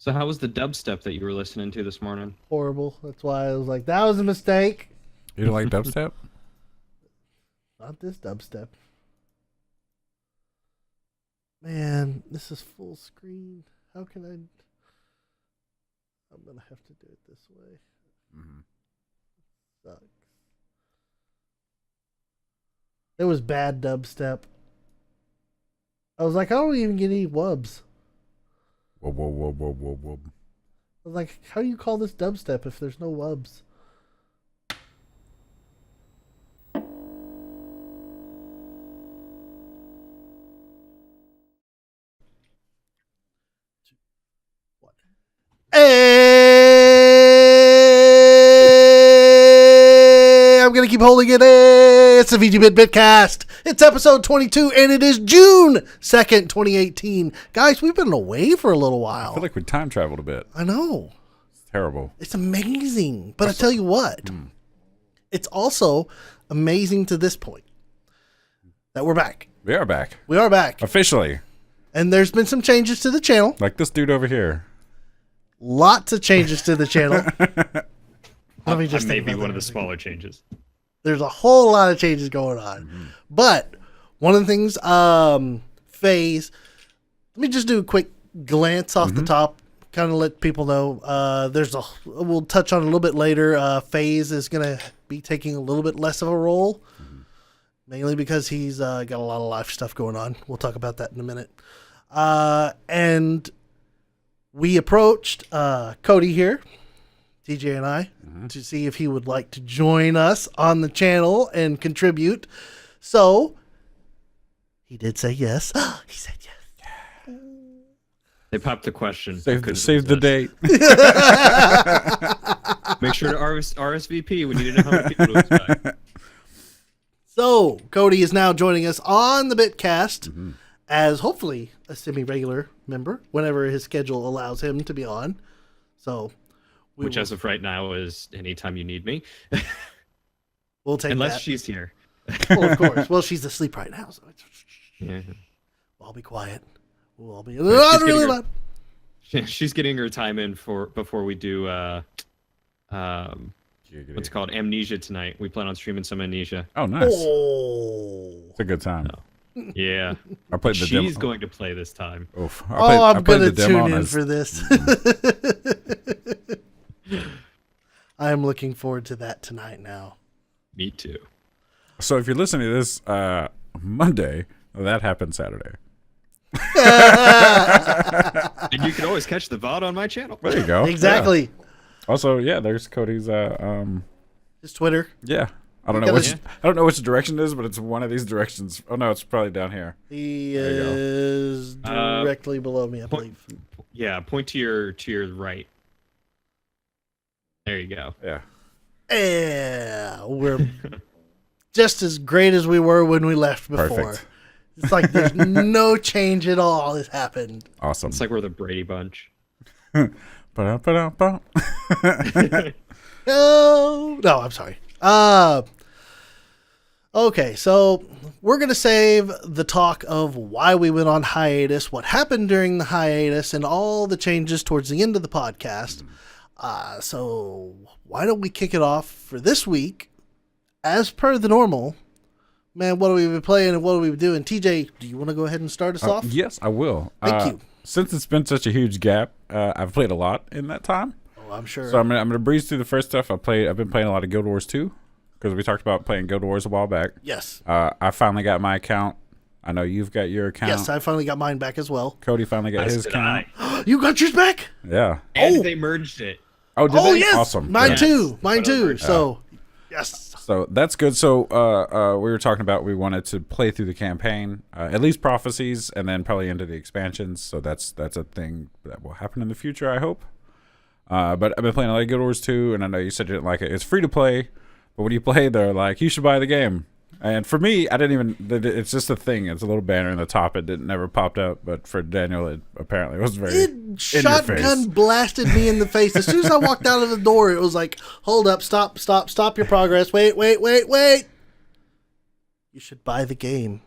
So how was the dubstep that you were listening to this morning? Horrible. That's why I was like, that was a mistake. You don't like dubstep? Not this dubstep. Man, this is full screen. How can I? I'm going to have to do it this way. Mm-hmm. Sucks. It was bad dubstep. I was like, I don't even get any wubs. Whoa, whoa, whoa, whoa, whoa, whoa. I was like, how do you call this dubstep if there's no wubs? Hey, I'm going to keep holding it. Hey, it's the VGBit BitCast. It's episode 22, and it is June 2nd, 2018. Guys, we've been away for a little while. I feel like we time traveled a bit. I know. It's terrible. It's amazing. But I tell you what, it's also amazing to this point that we're back. We are back. We are back. Officially. And there's been some changes to the channel. Like this dude over here. Lots of changes to the channel. Let me just maybe one of the smaller changes. There's a whole lot of changes going on. Mm-hmm. But one of the things, Phase, let me just do a quick glance off the top, kind of let people know. We'll touch on it a little bit later. Phase is going to be taking a little bit less of a role, mainly because he's got a lot of life stuff going on. We'll talk about that in a minute. And we approached Cody here, TJ and I, to see if he would like to join us on the channel and contribute. So he did say yes. He said yes. They popped the question. Save the date. Make sure to RSVP. We need to know how many people to expect. So Cody is now joining us on the BitCast as hopefully a semi-regular member whenever his schedule allows him to be on. So Which as of right now is anytime you need me. We'll take Unless that. she's here. Well, of course. Well, she's asleep right now, so Yeah. I'll be quiet. We'll all be she's not really getting her- loud. She's getting her time in before we do what's it called? Amnesia tonight. We plan on streaming some Amnesia. Oh, nice. Oh, It's a good time. Yeah. I played the demo. She's going to play this time. Oof. I'm I played gonna the demo tune in and for this. I'm looking forward to that tonight now. Me too. So if you're listening to this Monday, that happened Saturday. And you can always catch the VOD on my channel. There you go. Exactly. Yeah. Also, yeah, there's Cody's His Twitter. yeah. I don't know which direction it is, but it's one of these directions. Oh no, it's probably down here. He There you go. is directly below me, I believe. Yeah, point to your right. There you go. Yeah. Yeah, we're just as great as we were when we left before. Perfect. It's like there's no change at all has happened. Awesome. It's like we're the Brady Bunch. Ba-dum-ba-dum-bum. No, I'm sorry. Okay, so we're going to save the talk of why we went on hiatus, what happened during the hiatus, and all the changes towards the end of the podcast. So why don't we kick it off for this week? As per the normal, man, what have we been playing and what have we been doing? TJ, do you want to go ahead and start us off? Yes, I will. Thank you. Since it's been such a huge gap, I've played a lot in that time. Oh, I'm sure. So I'm gonna breeze through the first stuff. I've been playing a lot of Guild Wars 2 because we talked about playing Guild Wars a while back. Yes. I finally got my account. I know you've got your account. Yes, I finally got mine back as well. Cody finally got his account. You got yours back? Yeah. And they merged it. Oh, did Oh, they? yes. Awesome. Mine Good. too. Mine But too. over. So, yes. So that's good. So we were talking about we wanted to play through the campaign, at least prophecies, and then probably into the expansions. So that's a thing that will happen in the future, I hope. But I've been playing a lot of Guild Wars 2, and I know you said you didn't like it. It's free to play, but when you play, they're like, you should buy the game. And for me, I didn't even. It's just a thing. It's a little banner in the top. It never popped up, but for Daniel, it apparently was very. It shotgun blasted me in the face. As soon as I walked out of the door, it was like, hold up, stop your progress. Wait. You should buy the game.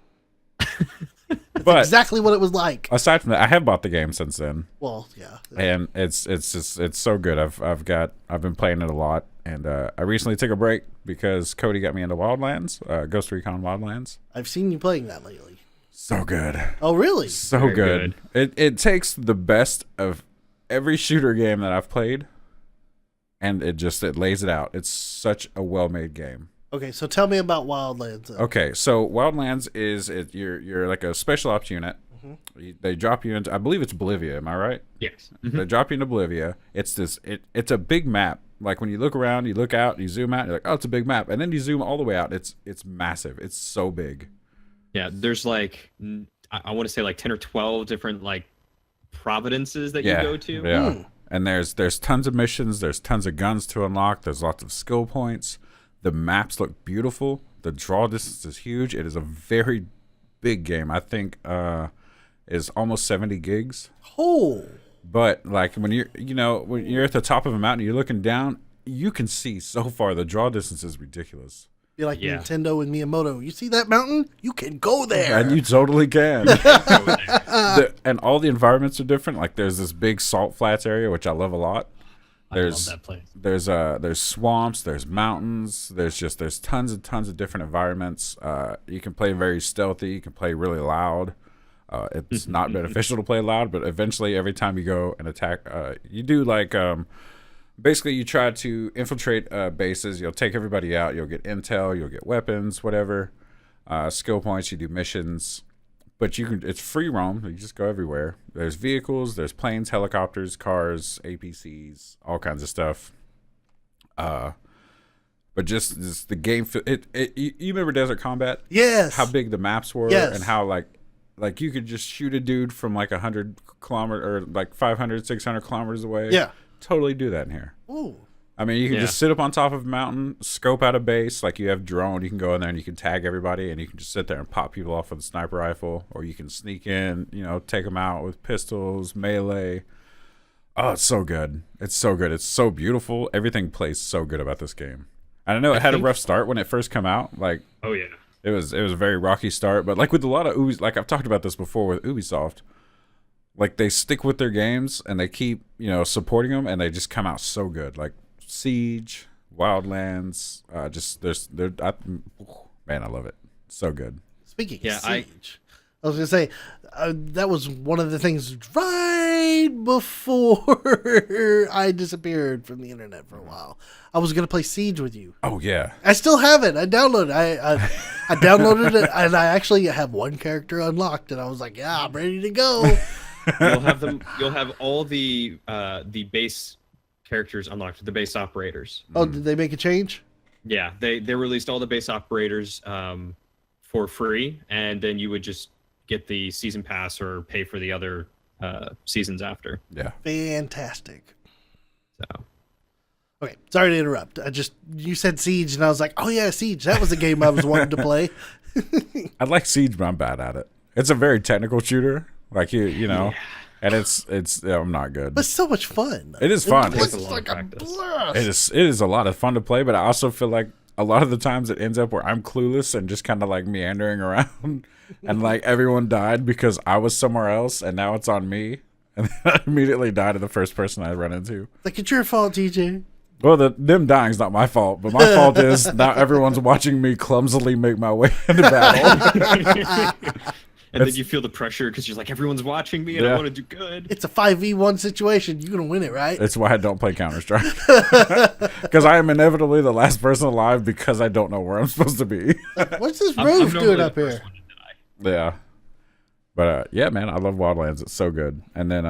But exactly what it was like. aside from that, I have bought the game since then, Well, yeah. and it's so good. I've been playing it a lot, and I recently took a break because Cody got me into Wildlands, Ghost Recon Wildlands. I've seen you playing that lately. So good. Oh, really? So Very good. It takes the best of every shooter game that I've played, and it lays it out. It's such a well-made game. Okay, so tell me about Wildlands. Okay, so Wildlands you're like a special ops unit. They drop you into, I believe it's Bolivia. Am I right? Yes. They drop you into Bolivia. It's a big map. Like when you look around, you look out, you zoom out, you're like, oh, it's a big map, and then you zoom all the way out. It's massive. It's so big. Yeah, there's like I want to say like 10 or 12 different like providences that you go to. Yeah. And there's tons of missions, there's tons of guns to unlock, there's lots of skill points. The maps look beautiful. The draw distance is huge. It is a very big game. I think is almost 70 gigs. Oh. But like when you're at the top of a mountain, you're looking down, you can see so far. The draw distance is ridiculous. Be like Nintendo and Miyamoto. You see that mountain? You can go there. And you totally can. And all the environments are different. Like there's this big salt flats area, which I love a lot. I love that place. There's swamps, there's mountains, there's tons of different environments. You can play very stealthy, you can play really loud. It's not beneficial to play loud, but eventually every time you go and attack, you do like basically you try to infiltrate bases. You'll take everybody out, you'll get intel, you'll get weapons, whatever, skill points. You do missions, but it's free roam. You just go everywhere. There's vehicles, there's planes, helicopters, cars, APCs, all kinds of stuff. But just the game, you remember Desert Combat? Yes. How big the maps were, yes. And how like you could just shoot a dude from like 100 kilometers or like 500, 600 kilometers away. Yeah. Totally do that in here. Ooh. I mean, you can just sit up on top of a mountain, scope out a base. Like you have drone, you can go in there and you can tag everybody, and you can just sit there and pop people off with a sniper rifle, or you can sneak in, take them out with pistols, melee. Oh, it's so good. It's so good. It's so beautiful. Everything plays so good about this game. And I know it had a rough start when it first came out. Like, oh yeah, it was a very rocky start. But like with a lot of like I've talked about this before with Ubisoft. Like they stick with their games and they keep supporting them, and they just come out so good. Like Siege, Wildlands, man, I love it. So good. Speaking of Siege, I was gonna say that was one of the things right before I disappeared from the internet for a while. I was gonna play Siege with you. Oh yeah, I still have it. I downloaded. I downloaded it, and I actually have one character unlocked, and I was like, yeah, I'm ready to go. You'll have them. You'll have all the base characters unlocked, the base operators. Oh, did they make a change? Yeah, they released all the base operators for free, and then you would just get the season pass or pay for the other seasons after. Yeah, fantastic. So, okay, sorry to interrupt. You said Siege, and I was like, oh yeah, Siege. That was a game I was wanting to play. I like Siege, but I'm bad at it. It's a very technical shooter. Like you know, and it's I'm not good. But it's so much fun. It is fun. It's like a blast. It is a lot of fun to play, but I also feel like a lot of the times it ends up where I'm clueless and just kind of like meandering around, and like everyone died because I was somewhere else, and now it's on me, and then I immediately die to the first person I run into. Like it's your fault, TJ. Well, them dying's not my fault, but my fault is now everyone's watching me clumsily make my way into battle. And then you feel the pressure because you're like, everyone's watching me and I want to do good. It's a 5v1 situation. You're going to win it, right? That's why I don't play Counter-Strike. Because I am inevitably the last person alive because I don't know where I'm supposed to be. What's this roof doing up here? Yeah. But yeah, man, I love Wildlands. It's so good. And then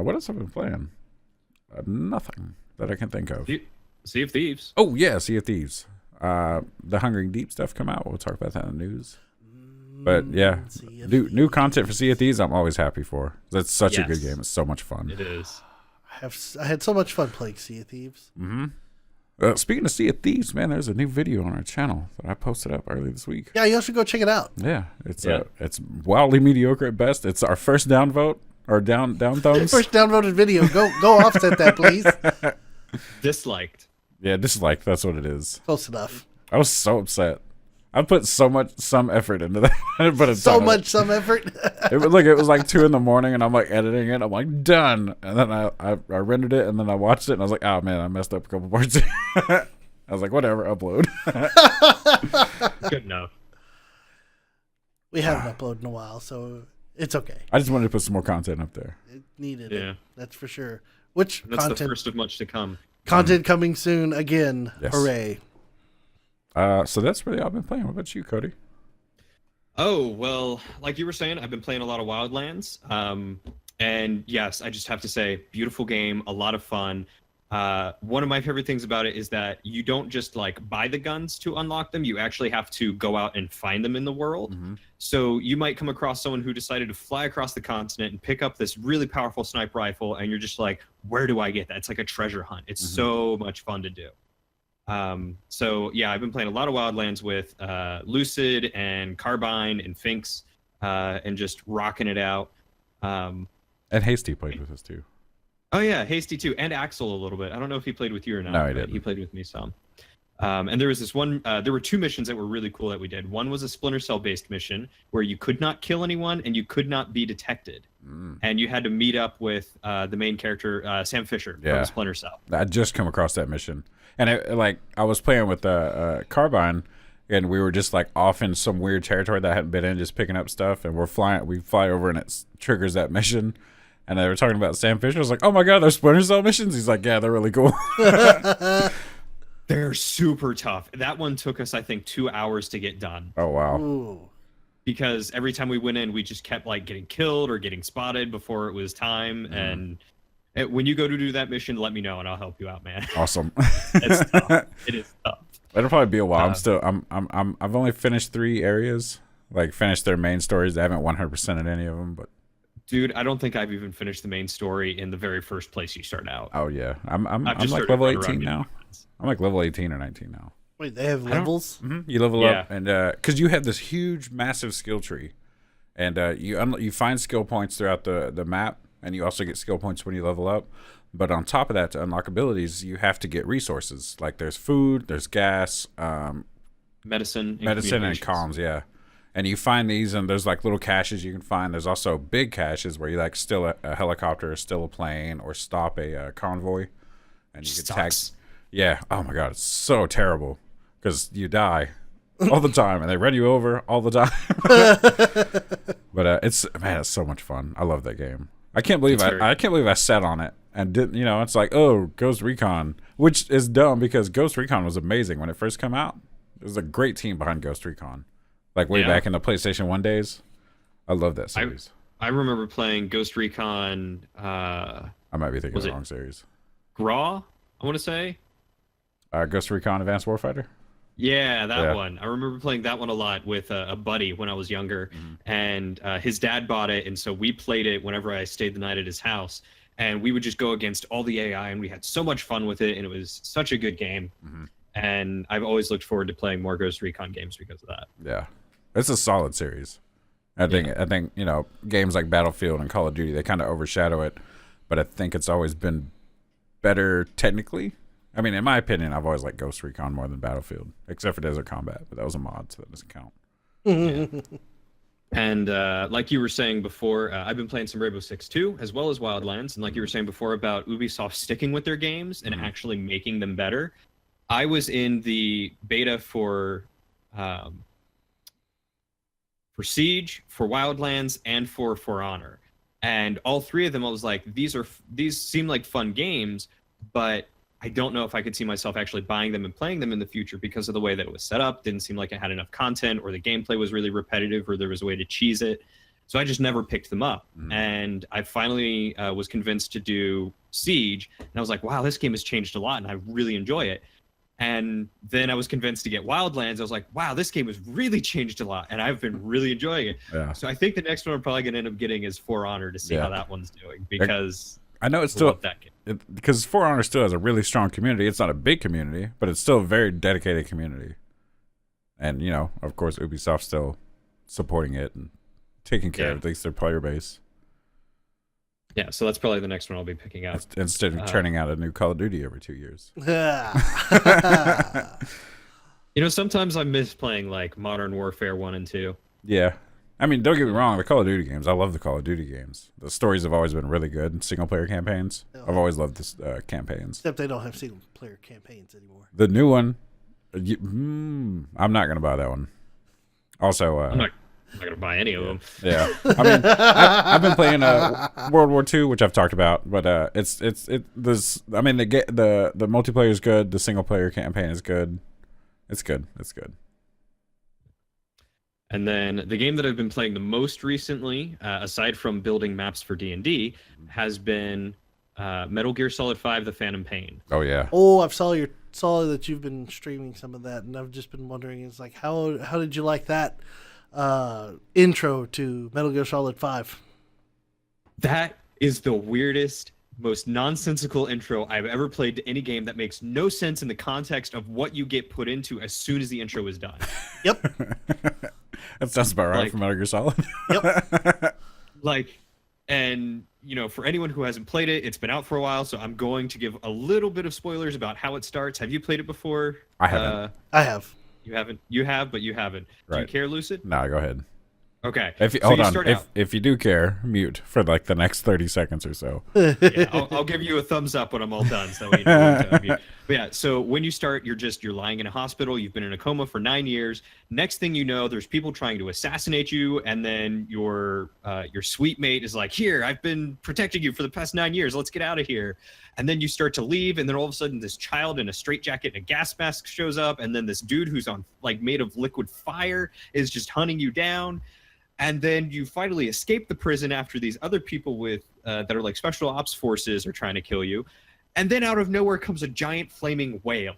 what else have I been playing? Nothing that I can think of. Sea of Thieves. Oh, yeah, Sea of Thieves. The Hungering Deep stuff come out. We'll talk about that in the news. But yeah, new content for Sea of Thieves I'm always happy for. That's such a good game. It's so much fun. It is. I had so much fun playing Sea of Thieves. Mm-hmm. Speaking of Sea of Thieves, man, there's a new video on our channel that I posted up earlier this week. Yeah, you should go check it out. Yeah, it's wildly mediocre at best. It's our first downvote or down thumbs. First downvoted video. Go offset that, please. Disliked. Yeah, disliked. That's what it is. Close enough. I was so upset. I put some effort into that. But some effort. It was like 2 a.m, and I'm like editing it. I'm like done, and then I rendered it, and then I watched it, and I was like, oh man, I messed up a couple parts. I was like, whatever, upload. Good enough. We haven't uploaded in a while, so it's okay. I just wanted to put some more content up there. It needed Yeah. it. That's for sure. Which That's content? the first of much to come. Content coming soon again. Yes. Hooray. So that's really all I've been playing. What about you, Cody? Oh, well, like you were saying, I've been playing a lot of Wildlands. And yes, I just have to say, beautiful game, a lot of fun. One of my favorite things about it is that you don't just like buy the guns to unlock them. You actually have to go out and find them in the world. Mm-hmm. So you might come across someone who decided to fly across the continent and pick up this really powerful sniper rifle. And you're just like, where do I get that? It's like a treasure hunt. It's so much fun to do. So yeah, I've been playing a lot of Wildlands with Lucid and Carbine and Finks, and just rocking it out. And Hasty played with us too. Oh yeah, Hasty too, and Axel a little bit. I don't know if he played with you or not. No, he but didn't. He played with me some. And there was this one. There were 2 missions that were really cool that we did. One was a Splinter Cell based mission where you could not kill anyone and you could not be detected, and you had to meet up with the main character, Sam Fisher from Splinter Cell. I just come across that mission, and I was playing with Carbine, and we were just like off in some weird territory that I hadn't been in, just picking up stuff, and we fly over, and it triggers that mission. And they were talking about Sam Fisher. I was like, oh my god, there's Splinter Cell missions? He's like, yeah, they're really cool. They're super tough. That one took us, I think, 2 hours to get done. Oh, wow. Ooh. Because every time we went in, we just kept like getting killed or getting spotted before it was time. And when you go to do that mission, let me know and I'll help you out, man. Awesome. It's tough. It is tough. It'll probably be a while. I've only finished 3 areas, like finished their main stories. I haven't 100% in any of them, but dude, I don't think I've even finished the main story in the very first place you start out. oh yeah, I'm just like started level running 18 around now. I'm like level 18 or 19 now. Wait, they have levels? You level up, and because you have this huge, massive skill tree, and you find skill points throughout the map, and you also get skill points when you level up. But on top of that, to unlock abilities, you have to get resources. Like there's food, there's gas, medicine, and comms. Yeah, and you find these, and there's like little caches you can find. There's also big caches where you like steal a helicopter, or steal a plane, or stop a convoy, and you get tagged. Yeah. Oh my god, it's so terrible because you die all the time, and they run you over all the time. But it's so much fun. I love that game. I can't believe I sat on it and didn't. It's like, oh, Ghost Recon, which is dumb because Ghost Recon was amazing when it first came out. There's a great team behind Ghost Recon, like way back in the PlayStation 1 days. I love that series. I remember playing Ghost Recon. I might be thinking of the wrong series. Graw, I want to say. Ghost Recon Advanced Warfighter? Yeah, that one. I remember playing that one a lot with a buddy when I was younger, and his dad bought it, and so we played it whenever I stayed the night at his house, and we would just go against all the AI, and we had so much fun with it, and it was such a good game, and I've always looked forward to playing more Ghost Recon games because of that. Yeah, it's a solid series. I think games like Battlefield and Call of Duty, they kind of overshadow it, but I think it's always been better technically. I mean, in my opinion, I've always liked Ghost Recon more than Battlefield, except for Desert Combat, but that was a mod, so that doesn't count. And like you were saying before, I've been playing some Rainbow Six too, as well as Wildlands. And like you were saying before about Ubisoft sticking with their games and actually making them better, I was in the beta for Siege, for Wildlands, and for Honor. And all 3 of them, I was like, these seem like fun games, but I don't know if I could see myself actually buying them and playing them in the future because of the way that it was set up. Didn't seem like it had enough content, or the gameplay was really repetitive, or there was a way to cheese it. So I just never picked them up. And I finally was convinced to do Siege. And I was like, wow, this game has changed a lot, and I really enjoy it. And then I was convinced to get Wildlands. I was like, wow, this game has really changed a lot, and I've been really enjoying it. Yeah. So I think the next one I'm probably going to end up getting is For Honor to see how that one's doing, because I know it's still that game. Because For Honor still has a really strong community. It's not a big community, but it's still a very dedicated community. And, of course, Ubisoft's still supporting it and taking care of at least their player base. Yeah, so that's probably the next one I'll be picking up. Instead of turning out a new Call of Duty every 2 years. Sometimes I miss playing like Modern Warfare 1 and 2. Yeah. I mean, don't get me wrong, the Call of Duty games, I love the Call of Duty games. The stories have always been really good, single-player campaigns. I've always loved this campaigns. Except they don't have single-player campaigns anymore. The new one, I'm not going to buy that one. Also, I'm not going to buy any of them. Yeah. I mean, I've been playing World War II, which I've talked about, but the multiplayer is good, the single-player campaign is good. It's good. And then the game that I've been playing the most recently, aside from building maps for D&D, has been Metal Gear Solid 5: The Phantom Pain. Oh yeah. Oh, I've saw that you've been streaming some of that, and I've just been wondering, it's like how did you like that intro to Metal Gear Solid 5? That is the weirdest, most nonsensical intro I've ever played to any game that makes no sense in the context of what you get put into as soon as the intro is done. Yep. That sounds about right for Metal Gear Solid. Yep. And for anyone who hasn't played it, it's been out for a while, so I'm going to give a little bit of spoilers about how it starts. Have you played it before? I haven't. I have. You haven't. You have, but you haven't. Right. Do you care, Lucid? No, go ahead. Okay. If you do care, mute for like the next 30 seconds or so. Yeah, I'll give you a thumbs up when I'm all done, so you know when to mute. But yeah, so when you start, you're lying in a hospital. You've been in a coma for 9 years. Next thing you know, there's people trying to assassinate you, and then your sweet mate is like, "Here, I've been protecting you for the past 9 years. Let's get out of here." And then you start to leave, and then all of a sudden, this child in a straitjacket and a gas mask shows up, and then this dude who's made of liquid fire is just hunting you down. And then you finally escape the prison after these other people that are like special ops forces are trying to kill you. And then out of nowhere comes a giant flaming whale.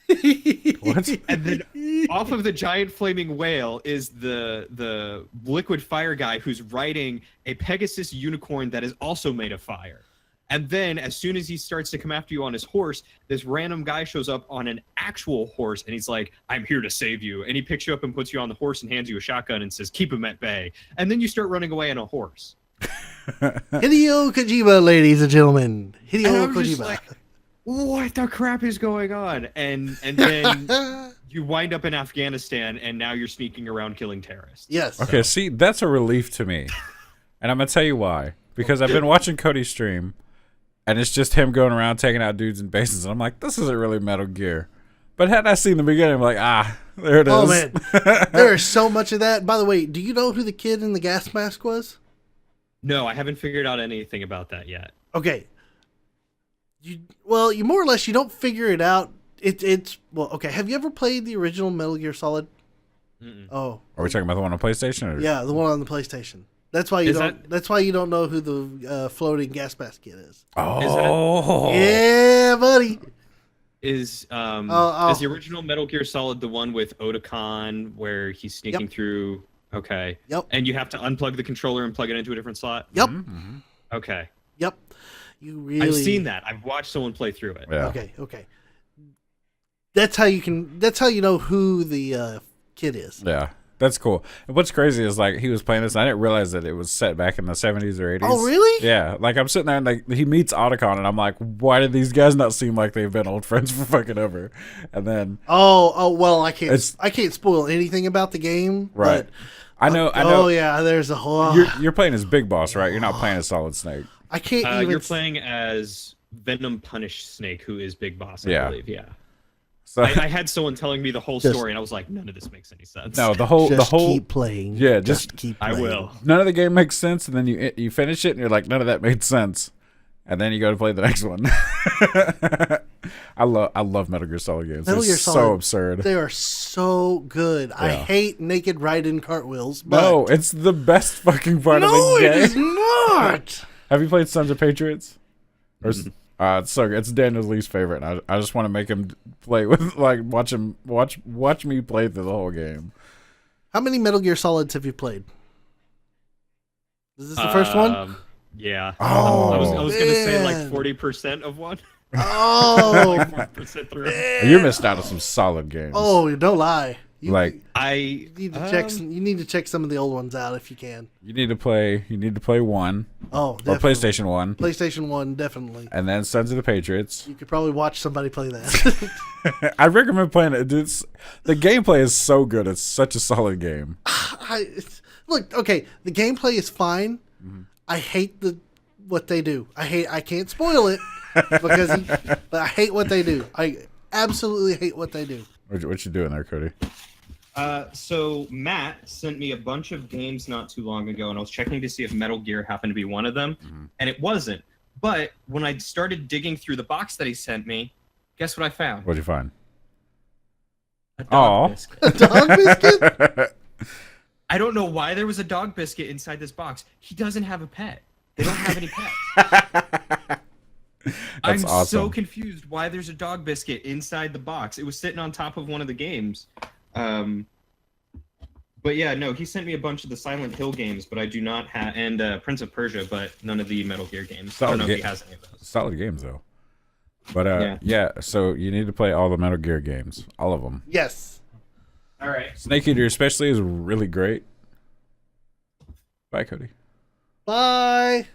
What? And then off of the giant flaming whale is the liquid fire guy who's riding a Pegasus unicorn that is also made of fire. And then as soon as he starts to come after you on his horse, this random guy shows up on an actual horse and he's like, "I'm here to save you." And he picks you up and puts you on the horse and hands you a shotgun and says, "Keep him at bay." And then you start running away on a horse. Hideo Kojima, ladies and gentlemen. Hideo Kojima. Like, what the crap is going on? And then you wind up in Afghanistan and now you're sneaking around killing terrorists. Yes. Okay, see, that's a relief to me. And I'm going to tell you why. Because I've been watching Cody stream, and it's just him going around taking out dudes in bases. And I'm like, this isn't really Metal Gear. But had I seen the beginning, I'm like, there it is. Oh, man. There is so much of that. By the way, do you know who the kid in the gas mask was? No, I haven't figured out anything about that yet. Okay. You more or less, you don't figure it out. Okay. Have you ever played the original Metal Gear Solid? Mm-mm. Oh. Are we talking about the one on PlayStation? Or? Yeah, the one on the PlayStation. That's why That's why you don't know who the floating gas mask kid is. Oh. Yeah, buddy. Is the original Metal Gear Solid the one with Otakon where he's sneaking through? Okay. Yep. And you have to unplug the controller and plug it into a different slot? Yep. Mm-hmm. Okay. Yep. I've seen that. I've watched someone play through it. Yeah. Okay. That's how you know who the kid is. Yeah. That's cool. And what's crazy is like he was playing this and I didn't realize that it was set back in the 70s or 80s. Oh, really? Yeah. Like I'm sitting there and like he meets Otacon and I'm like, why did these guys not seem like they've been old friends for fucking ever? And then well, I can't spoil anything about the game. Right. But, I know. Oh yeah, there's a whole. You're playing as Big Boss, right? You're not playing as Solid Snake. I can't even. You're playing as Venom Punish Snake, who is Big Boss, I believe. Yeah. So I had someone telling me the whole story, and I was like, none of this makes any sense. No, the whole keep playing. Yeah, just keep playing. I will. None of the game makes sense, and then you finish it, and you're like, none of that made sense, and then you go to play the next one. I love Metal Gear Solid games. They're so absurd. They are so good. Yeah. I hate naked Raiden cartwheels. But no, it's the best fucking part of the game. No, it is not. Have you played Sons of Patriots? Or it's so good. It's Daniel's least favorite. And I just want to make him play with watch me play through the whole game. How many Metal Gear Solids have you played? Is this the first one? Yeah. Oh, I was gonna say like 40% of one. Oh, like 40% through. You missed out on some solid games. Oh, don't lie. I need to check. You need to check some of the old ones out if you can. You need to play 1. Oh, or PlayStation 1. PlayStation 1, definitely. And then Sons of the Patriots. You could probably watch somebody play that. I recommend playing it. The gameplay is so good. It's such a solid game. Look, okay, the gameplay is fine. Mm-hmm. I hate what they do. I can't spoil it but I hate what they do. I absolutely hate what they do. What you doing there, Cody? So Matt sent me a bunch of games not too long ago, and I was checking to see if Metal Gear happened to be one of them, and it wasn't. But when I started digging through the box that he sent me, guess what I found? What'd you find? A dog biscuit. A dog biscuit? I don't know why there was a dog biscuit inside this box. He doesn't have a pet. They don't have any pets. I'm awesome. so confused why there's a dog biscuit inside the box. It was sitting on top of one of the games. But yeah, no, he sent me a bunch of the Silent Hill games, but I do not have, and Prince of Persia, but none of the Metal Gear games. I don't know if he has any of those. Solid games, though. But yeah, so you need to play all the Metal Gear games. All of them. Yes. All right. Snake Eater especially is really great. Bye, Cody. Bye.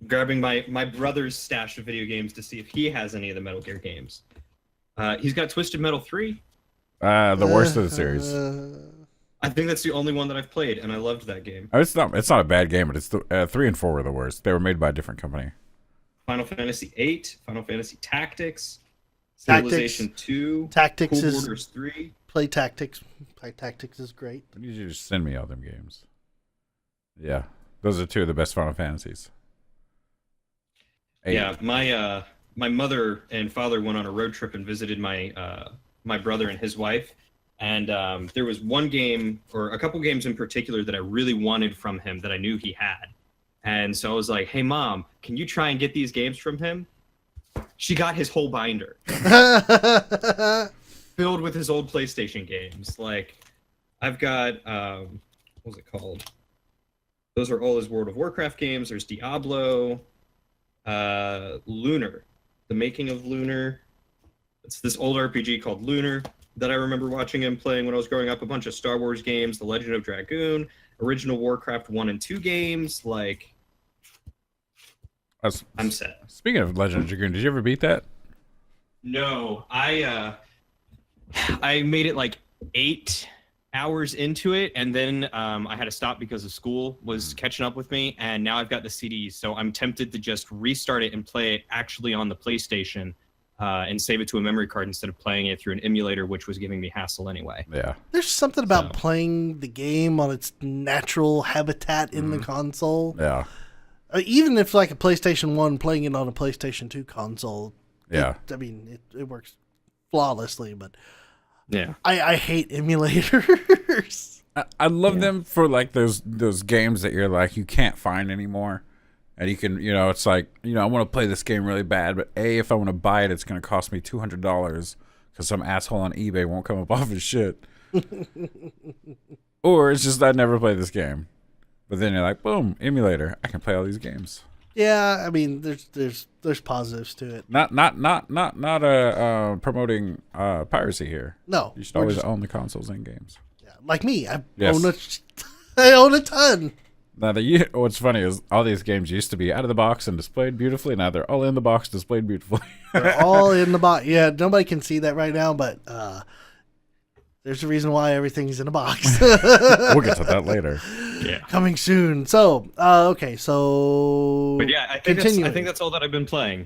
Grabbing my brother's stash of video games to see if he has any of the Metal Gear games. He's got Twisted Metal 3. The worst of the series. I think that's the only one that I've played, and I loved that game. It's not a bad game, but it's 3 and 4 were the worst. They were made by a different company. Final Fantasy 8, Final Fantasy Tactics, Civilization 2, Tactics Cool is Borders 3. Play Tactics. Play Tactics is great. I need you to send me all them games. Yeah, those are 2 of the best Final Fantasies. 8. Yeah, my mother and father went on a road trip and visited my brother and his wife, and there was one game or a couple games in particular that I really wanted from him that I knew he had, and so I was like, "Hey, Mom, can you try and get these games from him?" She got his whole binder filled with his old PlayStation games. Like, I've got what was it called? Those are all his World of Warcraft games. There's Diablo, Lunar, The Making of Lunar. It's this old RPG called Lunar that I remember watching him playing when I was growing up. A bunch of Star Wars games, The Legend of Dragoon, original Warcraft 1 and 2 games. Like, I'm set. Speaking of Legend of Dragoon, did you ever beat that? No, I made it like 8 hours into it, and then I had to stop because of school was catching up with me, and now I've got the CDs, so I'm tempted to just restart it and play it actually on the PlayStation and save it to a memory card instead of playing it through an emulator, which was giving me hassle anyway. Yeah. There's something about playing the game on its natural habitat in the console. Yeah. Even if like a PlayStation 1 playing it on a PlayStation 2 console. Yeah. It works flawlessly, but yeah, I hate emulators. I love them for like those games that you're like you can't find anymore, and you can it's like I want to play this game really bad, but if I want to buy it, it's going to cost me $200 because some asshole on eBay won't come up off his shit, or it's just I never play this game, but then you're like boom, emulator, I can play all these games. Yeah, I mean, there's positives to it. Not promoting piracy here. No, you should always own the consoles and games. Yeah, like me, I Yes. own a ton. Now what's funny is all these games used to be out of the box and displayed beautifully. Now they're all in the box, displayed beautifully. They're all in the box. Yeah, nobody can see that right now, but there's a reason why everything's in a box. We'll get to that later. Yeah, coming soon. So, okay, so but yeah, I think that's all that I've been playing.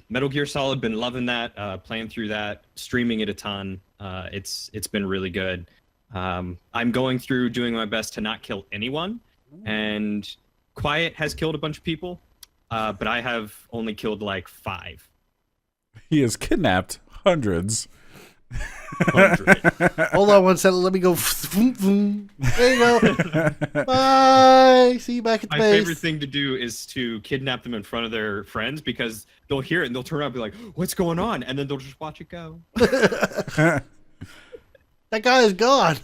Metal Gear Solid, been loving that. Playing through that, streaming it a ton. It's been really good. I'm going through doing my best to not kill anyone, and Quiet has killed a bunch of people, but I have only killed like 5. He has kidnapped hundreds. 100. Hold on one second. Let me go. There you go. Bye. See you back at the My base. favorite thing to do is to kidnap them in front of their friends because they'll hear it and they'll turn around and be like, "What's going on?" And then they'll just watch it go. That guy is gone.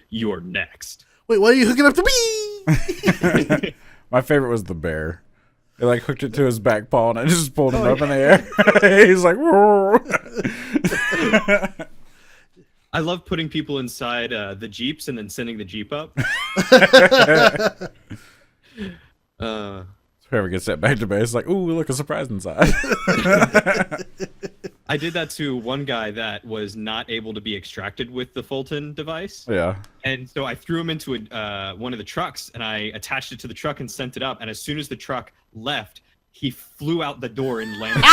You're next. Wait, what are you hooking up to me? My favorite was the bear. They like hooked it to his back paw and I just pulled him up in the air. He's like, whoa. I love putting people inside the Jeeps and then sending the Jeep up. Whoever gets that back to base, like, ooh, look, a surprise inside. I did that to one guy that was not able to be extracted with the Fulton device. Yeah. And so I threw him into one of the trucks, and I attached it to the truck and sent it up. And as soon as the truck left, he flew out the door and landed on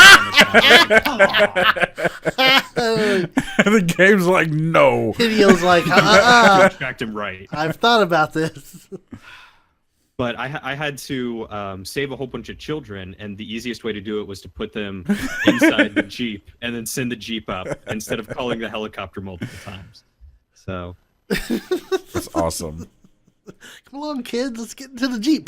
the The game's like, no. Hidio's like, extract him right. I've thought about this. But I had to save a whole bunch of children, and the easiest way to do it was to put them inside the Jeep and then send the Jeep up instead of calling the helicopter multiple times. So That's awesome. Come along, kids. Let's get into the Jeep.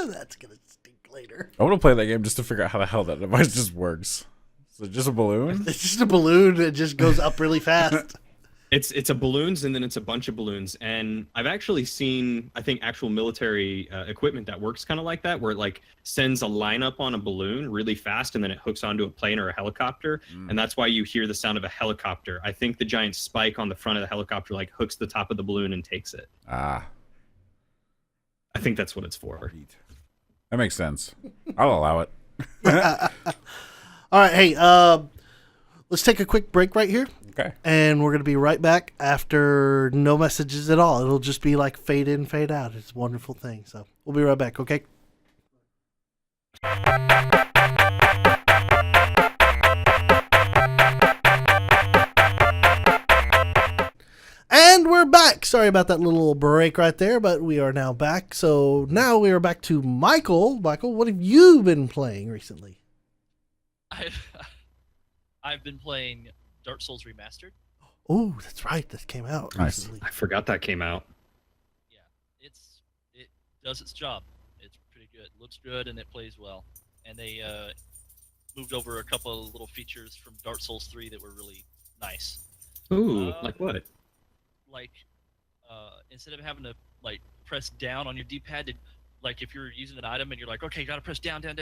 That's going to stink later. I want to play that game just to figure out how the hell that device just works. Is it just a balloon? It's just a balloon. It just goes up really fast. it's a balloons, and then it's a bunch of balloons. And I've actually seen, I think, actual military equipment that works kind of like that, where it like sends a lineup on a balloon really fast, and then it hooks onto a plane or a helicopter. And that's why you hear the sound of a helicopter. I think the giant spike on the front of the helicopter like hooks the top of the balloon and takes it. Ah. I think that's what it's for. That makes sense. I'll allow it. All right. Hey, let's take a quick break right here. Okay. And we're going to be right back after no messages at all. It'll just be like fade in, fade out. It's a wonderful thing. So we'll be right back, okay? And we're back. Sorry about that little break right there, but we are now back. So now we are back to Michael. Michael, what have you been playing recently? I've been playing Dark Souls Remastered. Oh, that's right. That came out Nice. recently. I forgot that came out. Yeah, it does its job. It's pretty good. Looks good and it plays well. And they moved over a couple of little features from Dark Souls 3 that were really nice. Ooh, like what? Like instead of having to like press down on your D-pad to, like if you're using an item and you're like, okay, you gotta press down to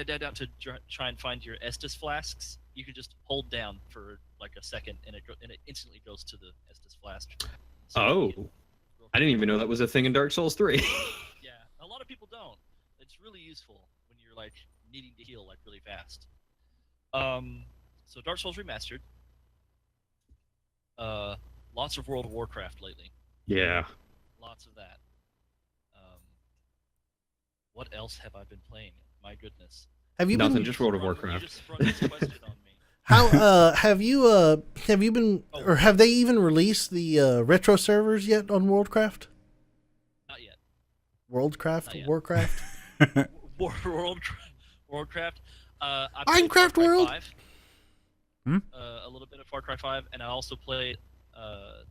try and find your Estus flasks, you can just hold down for like a second and it instantly goes to the Estus flask. So Oh, I didn't even know that was a thing in Dark Souls 3. Yeah, a lot of people don't. It's really useful when you're like needing to heal like really fast. So Dark Souls Remastered. Lots of World of Warcraft lately. Yeah. Lots of that. What else have I been playing? My goodness. Have you Nothing, been just World of You Warcraft. just sprung this question on me. How have you been or have they even released the retro servers yet on Worldcraft? Not yet. Worldcraft, Not yet. Warcraft. Worldcraft. I Minecraft played Far Cry World? 5. Hmm? A little bit of Far Cry 5, and I also played a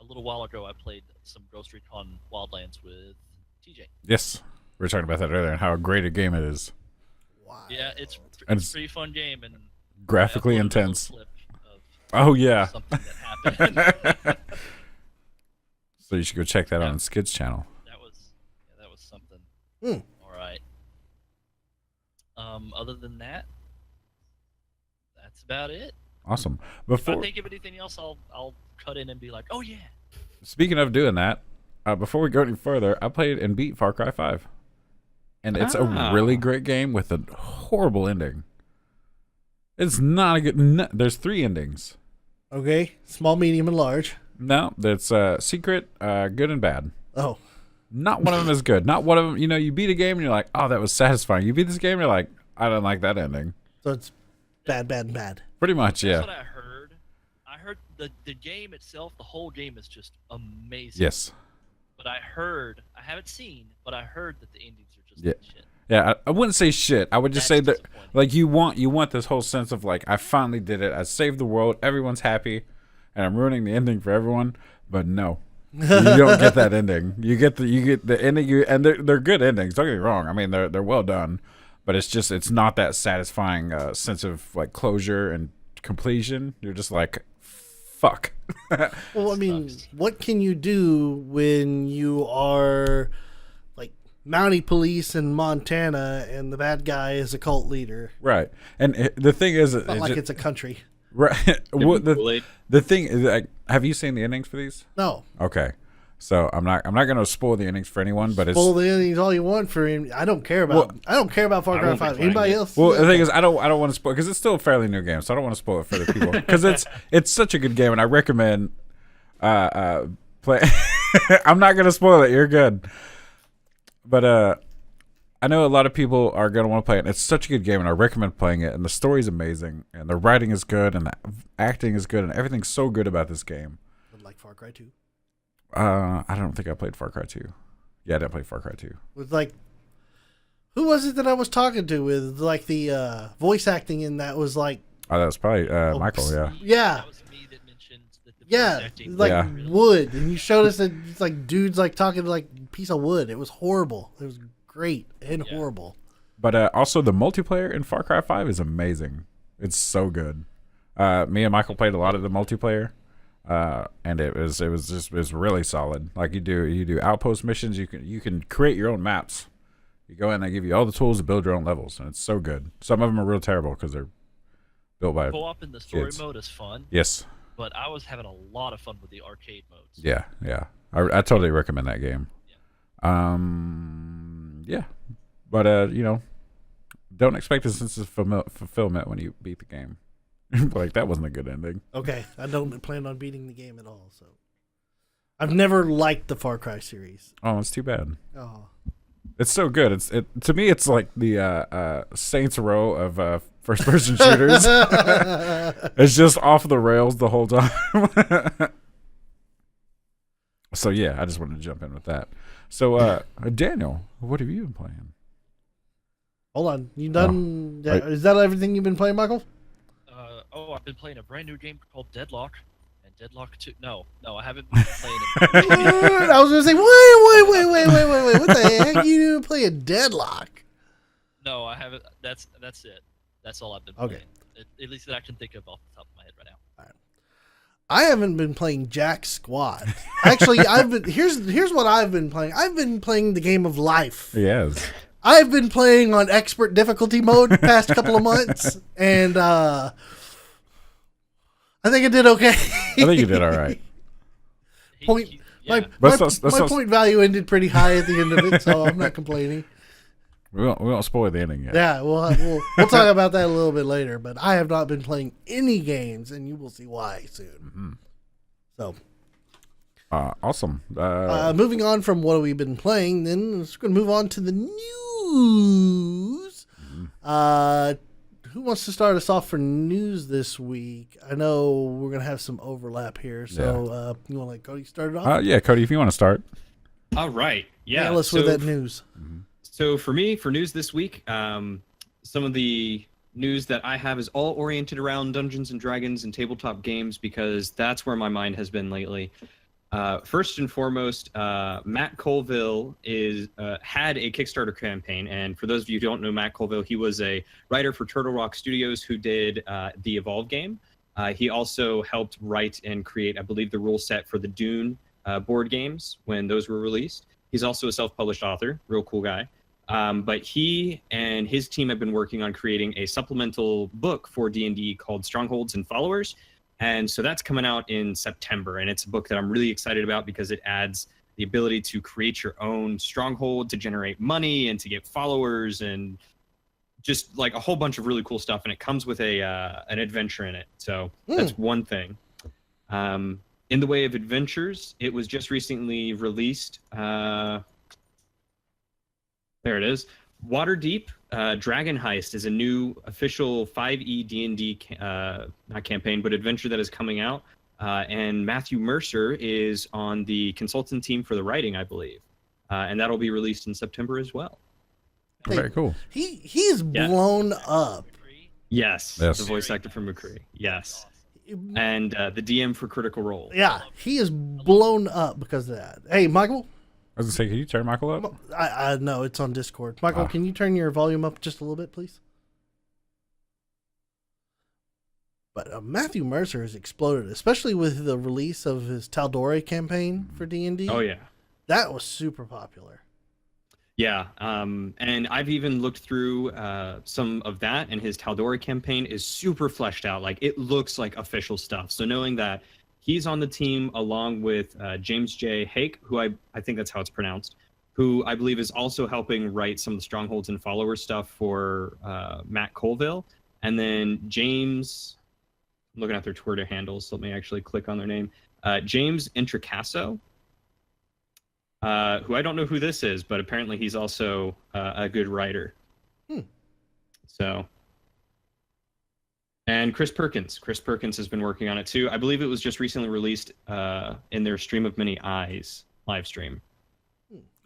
little while ago. I played some Ghost Recon Wildlands with TJ. Yes. We were talking about that earlier and how great a game it is. Wow. Yeah, it's And a pretty fun game, and Graphically I uploaded a little intense. clip of Oh, yeah. something that happened. So you should go check that out on Skid's channel. That was something. Hmm. All right. Other than that, that's about it. Awesome. If I Before think of anything else, I'll cut in and be like, oh yeah. Speaking of doing that, before we go any further, I played and beat Far Cry 5. And it's a really great game with a horrible ending. It's not a good... there's 3 endings. Okay. Small, medium, and large. No, that's secret, good, and bad. Oh. Not one of them is good. Not one of them... You know, you beat a game and you're like, oh, that was satisfying. You beat this game and you're like, I don't like that ending. So it's bad, bad, and bad. Pretty much, yeah. That's what I heard. I heard the game itself, the whole game is just amazing. Yes. But I haven't seen, but I heard that the endings are just Yeah. shit. Yeah, I wouldn't say shit. I would just say That's that, disappointing. like, you want this whole sense of, like, I finally did it. I saved the world. Everyone's happy. And I'm ruining the ending for everyone. But no. You don't get that ending. You get the ending, and they're good endings. Don't get me wrong. I mean, they're well done. But it's not that satisfying sense of, like, closure and completion. You're just like, fuck. Well, I mean, Sucks. what can you do when you are like Mountie police in Montana and the bad guy is a cult leader? Right. And the thing is, It's not like it's a country. Right. Give Well, them Kool-Aid. the thing is, like, have you seen the endings for these? No. Okay. So I'm not going to spoil the endings for anyone, but it's Spoil the endings all you want for him. I don't care about. I don't care about Far I Cry won't be 5. playing Anybody it. else? well. The thing is, I don't want to spoil because it's still a fairly new game, so I don't want to spoil it for the people because it's such a good game, and I recommend play. I'm not going to spoil it. You're good, but I know a lot of people are going to want to play it. And it's such a good game, and I recommend playing it. And the story's amazing, and the writing is good, and the acting is good, and everything's so good about this game. Like Far Cry 2. I don't think I played Far Cry 2. Yeah, I didn't play Far Cry 2. With like, who was it that I was talking to with like the voice acting in that was like, Oh, that was probably Michael, yeah. yeah, That was me that mentioned that the voice yeah, acting like Yeah. wood, and you showed us that it's like dudes like talking to like piece of wood. It was horrible. It was great and Yeah. horrible. But also the multiplayer in Far Cry 5 is amazing. It's so good. Me and Michael played a lot of the multiplayer. And it was really solid. Like you do outpost missions. You can create your own maps. You go in, they give you all the tools to build your own levels, and it's so good. Some of them are real terrible because they're built by Co-op in the story kids. mode is fun, Yes, but I was having a lot of fun with the arcade modes. yeah. I totally recommend that game. Yeah, but don't expect a sense of fulfillment when you beat the game. Like that wasn't a good ending. Okay, I don't plan on beating the game at all. So, I've never liked the Far Cry series. Oh, it's too bad. Oh, It's so good. To me, it's like the Saints Row of first-person shooters. It's just off the rails the whole time. So yeah, I just wanted to jump in with that. So Daniel, what have you been playing? hold on, you done? right. Is that everything you've been playing, Michael? I've been playing a brand new game called Deadlock, and Deadlock 2. No, I haven't been playing it. I was gonna say, wait. What the heck? You play a Deadlock? No, I haven't. That's it. That's all I've been Okay. playing. At least that I can think of off the top of my head right now. I haven't been playing Jack Squad. Actually, here's what I've been playing. I've been playing the game of life. Yes. I've been playing on expert difficulty mode the past couple of months, and I think I did okay. I think you did all right. Point- Yeah. My Let's not- point value ended pretty high at the end of it, so I'm not complaining. We won't spoil the ending yet. Yeah, we'll talk about that a little bit later. But I have not been playing any games, and you will see why soon. So, Awesome. moving on from what we've been playing, then we're going to move on to the news. Who wants to start us off for news this week? I know we're going to have some overlap here, so you want to let Cody start it off? Yeah, Cody, if you want to start. All right. Yeah. Tell us with that news. So for me, for news this week, some of the news that I have is all oriented around Dungeons and Dragons and tabletop games because that's where my mind has been lately. First and foremost, Matt Colville had a Kickstarter campaign, and for those of you who don't know Matt Colville, he was a writer for Turtle Rock Studios who did the Evolve game. He also helped write and create, I believe, the rule set for the Dune board games when those were released. He's also a self-published author, real cool guy. But he and his team have been working on creating a supplemental book for D&D called Strongholds and Followers. And so that's coming out in September. And it's a book that I'm really excited about because it adds the ability to create your own stronghold, to generate money and to get followers and just like a whole bunch of really cool stuff. And it comes with an adventure in it. So that's one thing. In the way of adventures, it was just recently released. There it is. Waterdeep Dragon Heist is a new official 5e D&D not campaign, but adventure that is coming out. And Matthew Mercer is on the consultant team for the writing, I believe. And that'll be released in September as well. Very cool. He's blown up. Yes, Yes. the voice actor from McCree. Yes. And the DM for Critical Role. Yeah, he is blown up because of that. Hey, Michael. I was gonna say, can you turn Michael up? I know it's on Discord. Michael, can you turn your volume up just a little bit, please? But Matthew Mercer has exploded, especially with the release of his Tal'Dorei campaign for D&D. Oh, yeah. That was super popular. Yeah, and I've even looked through some of that, and his Tal'Dorei campaign is super fleshed out. Like it looks like official stuff. So knowing that he's on the team along with James J. Hake, who I think that's how it's pronounced, who I believe is also helping write some of the Strongholds and Followers stuff for Matt Colville, and then James. I'm looking at their Twitter handles, so let me actually click on their name. James Intricasso. Who I don't know who this is, but apparently he's also a good writer. So, and Chris Perkins. Chris Perkins has been working on it too. I believe it was just recently released in their Stream of Many Eyes live stream.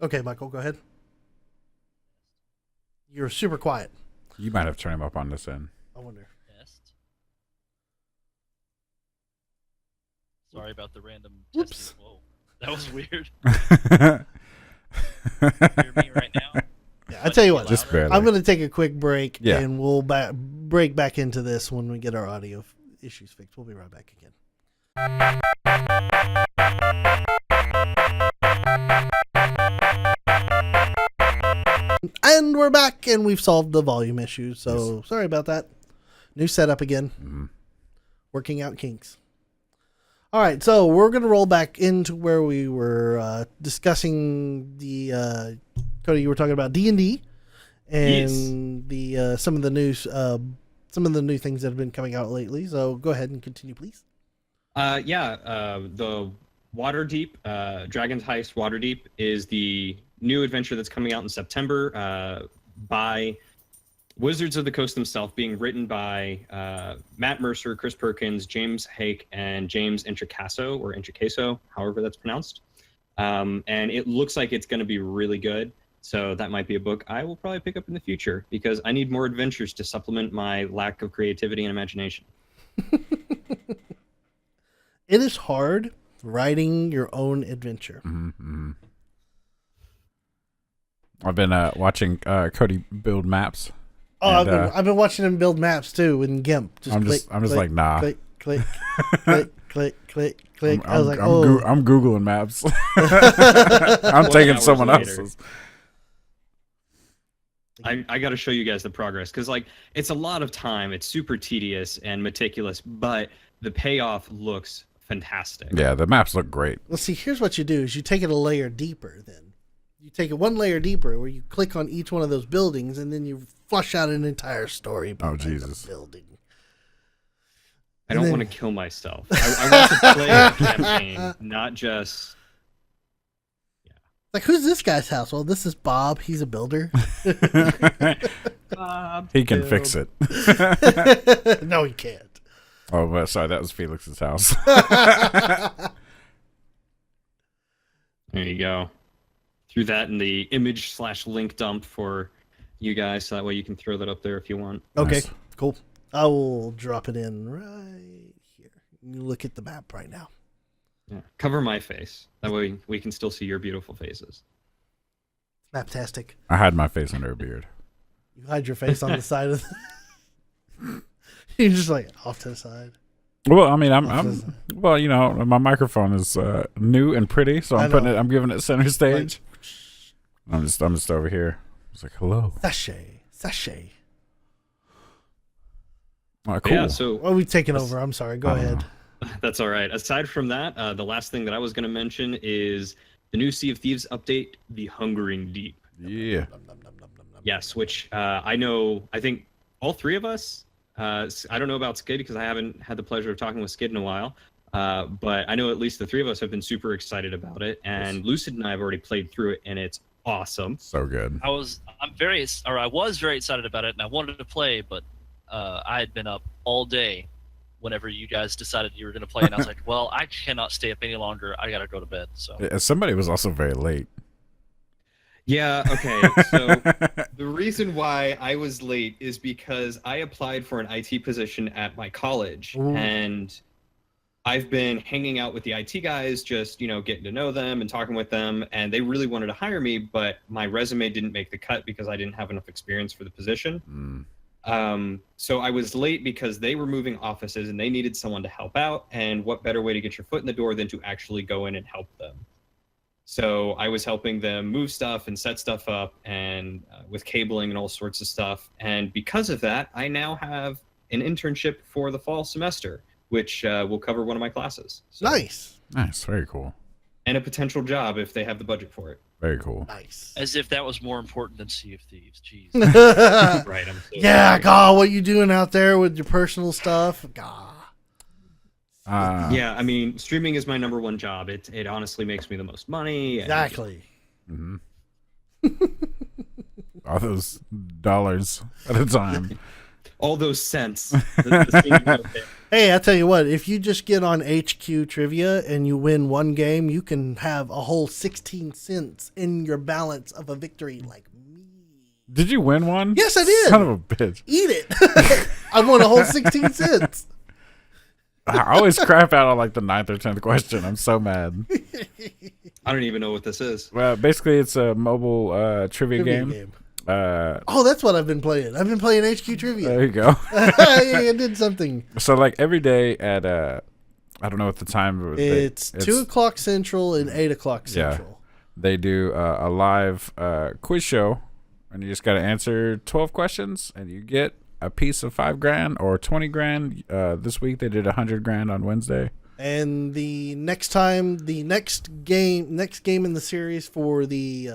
Okay, Michael, go ahead. You're super quiet. You might have turned him up on this end. I wonder. Sorry about the random Whoops. testing. Whoa, that was weird. Just Hear me right now? Yeah, I tell you what, barely. I'm going to take a quick break, Yeah. and we'll break back into this when we get our audio issues fixed. We'll be right back again. And we're back, and we've solved the volume issue, so sorry about that. New setup again. Mhm. Working out kinks. All right, so we're going to roll back into where we were discussing the Cody. You were talking about D&D and the some of the new things that have been coming out lately. So go ahead and continue, please. The Waterdeep, Dragon's Heist Waterdeep is the new adventure that's coming out in September by Wizards of the Coast themselves, being written by Matt Mercer, Chris Perkins, James Hake, and James Intricasso, or Intricasso, however that's pronounced. And it looks like it's going to be really good. So that might be a book I will probably pick up in the future because I need more adventures to supplement my lack of creativity and imagination. It is hard writing your own adventure. Mm-hmm. I've been watching Cody build maps. Oh, and, I've been watching him build maps too in GIMP. I'm just like, nah. Click, click, click, click, click, click. I was like, I'm Googling maps. I'm taking someone else's. I got to show you guys the progress because like it's a lot of time. It's super tedious and meticulous, but the payoff looks fantastic. Yeah, the maps look great. Well, see, here's what you do: is you take it a layer deeper. Then you take it one layer deeper, where you click on each one of those buildings, and then you flush out an entire story. Oh, Jesus! The building. I don't want to kill myself. I want to play a campaign, not just. Like, who's this guy's house? Well, this is Bob. He's a builder. Bob, He can fix it. No, he can't. Oh, well, sorry, that was Felix's house. There you go. Threw that in the image/link dump for you guys, so that way you can throw that up there if you want. Okay, Nice. cool. I will drop it in right here. You look at the map right now. Yeah. Cover my face. That way we can still see your beautiful faces. Maptastic. I hide my face under a beard. You hide your face on the side of the... You're just like off to the side. Well, I mean, well, you know, my microphone is new and pretty, so I'm giving it center stage. I'm just over here. It's like, hello. Sachet. Oh, cool. Yeah, so Well, we've taken over. I'm sorry. Go ahead. that's all right. Aside from that, the last thing that I was going to mention is the new Sea of Thieves update, The Hungering Deep. Yeah. Yes, which I think all three of us, I don't know about Skid because I haven't had the pleasure of talking with Skid in a while, but I know at least the three of us have been super excited about it, and Lucid and I have already played through it, and it's awesome. So good. I was very excited about it, and I wanted to play, but I had been up all day whenever you guys decided you were going to play, and I was like, well, I cannot stay up any longer. I got to go to bed. So Somebody was also very late. Yeah, okay. So the reason why I was late is because I applied for an IT position at my college. Ooh. And I've been hanging out with the IT guys, just, getting to know them and talking with them. And they really wanted to hire me, but my resume didn't make the cut because I didn't have enough experience for the position. So I was late because they were moving offices and they needed someone to help out. And what better way to get your foot in the door than to actually go in and help them? So I was helping them move stuff and set stuff up, and with cabling and all sorts of stuff. And because of that, I now have an internship for the fall semester, which will cover one of my classes. So, Nice. Nice. Very cool. and a potential job if they have the budget for it. Very cool. Nice. As if that was more important than Sea of Thieves. Jeez. Right. I'm so Yeah, sorry. God, what you doing out there with your personal stuff? God. Yeah, I mean, streaming is my number one job. It honestly makes me the most money. and- Exactly. Mhm. All those dollars at a time. all those cents. The scenes out there. Hey, I tell you what, if you just get on HQ Trivia and you win one game, you can have a whole 16 cents in your balance of a victory like me. Did you win one? Yes, I did. Son of a bitch. Eat it. I won a whole 16 cents. I always crap out on like the 9th or 10th question. I'm so mad. I don't even know what this is. Well, basically, it's a mobile trivia Trivia game. game. Uh, Oh, that's what I've been playing. I've been playing HQ Trivia. there you go. I did something. So, like every day at I don't know what the time. It's 2 o'clock Central and 8 o'clock Yeah. Central. They do a live quiz show, and you just got to answer 12 questions, and you get a piece of $5,000 or 20 grand. This week they did 100 grand on Wednesday. And the next game in the series for the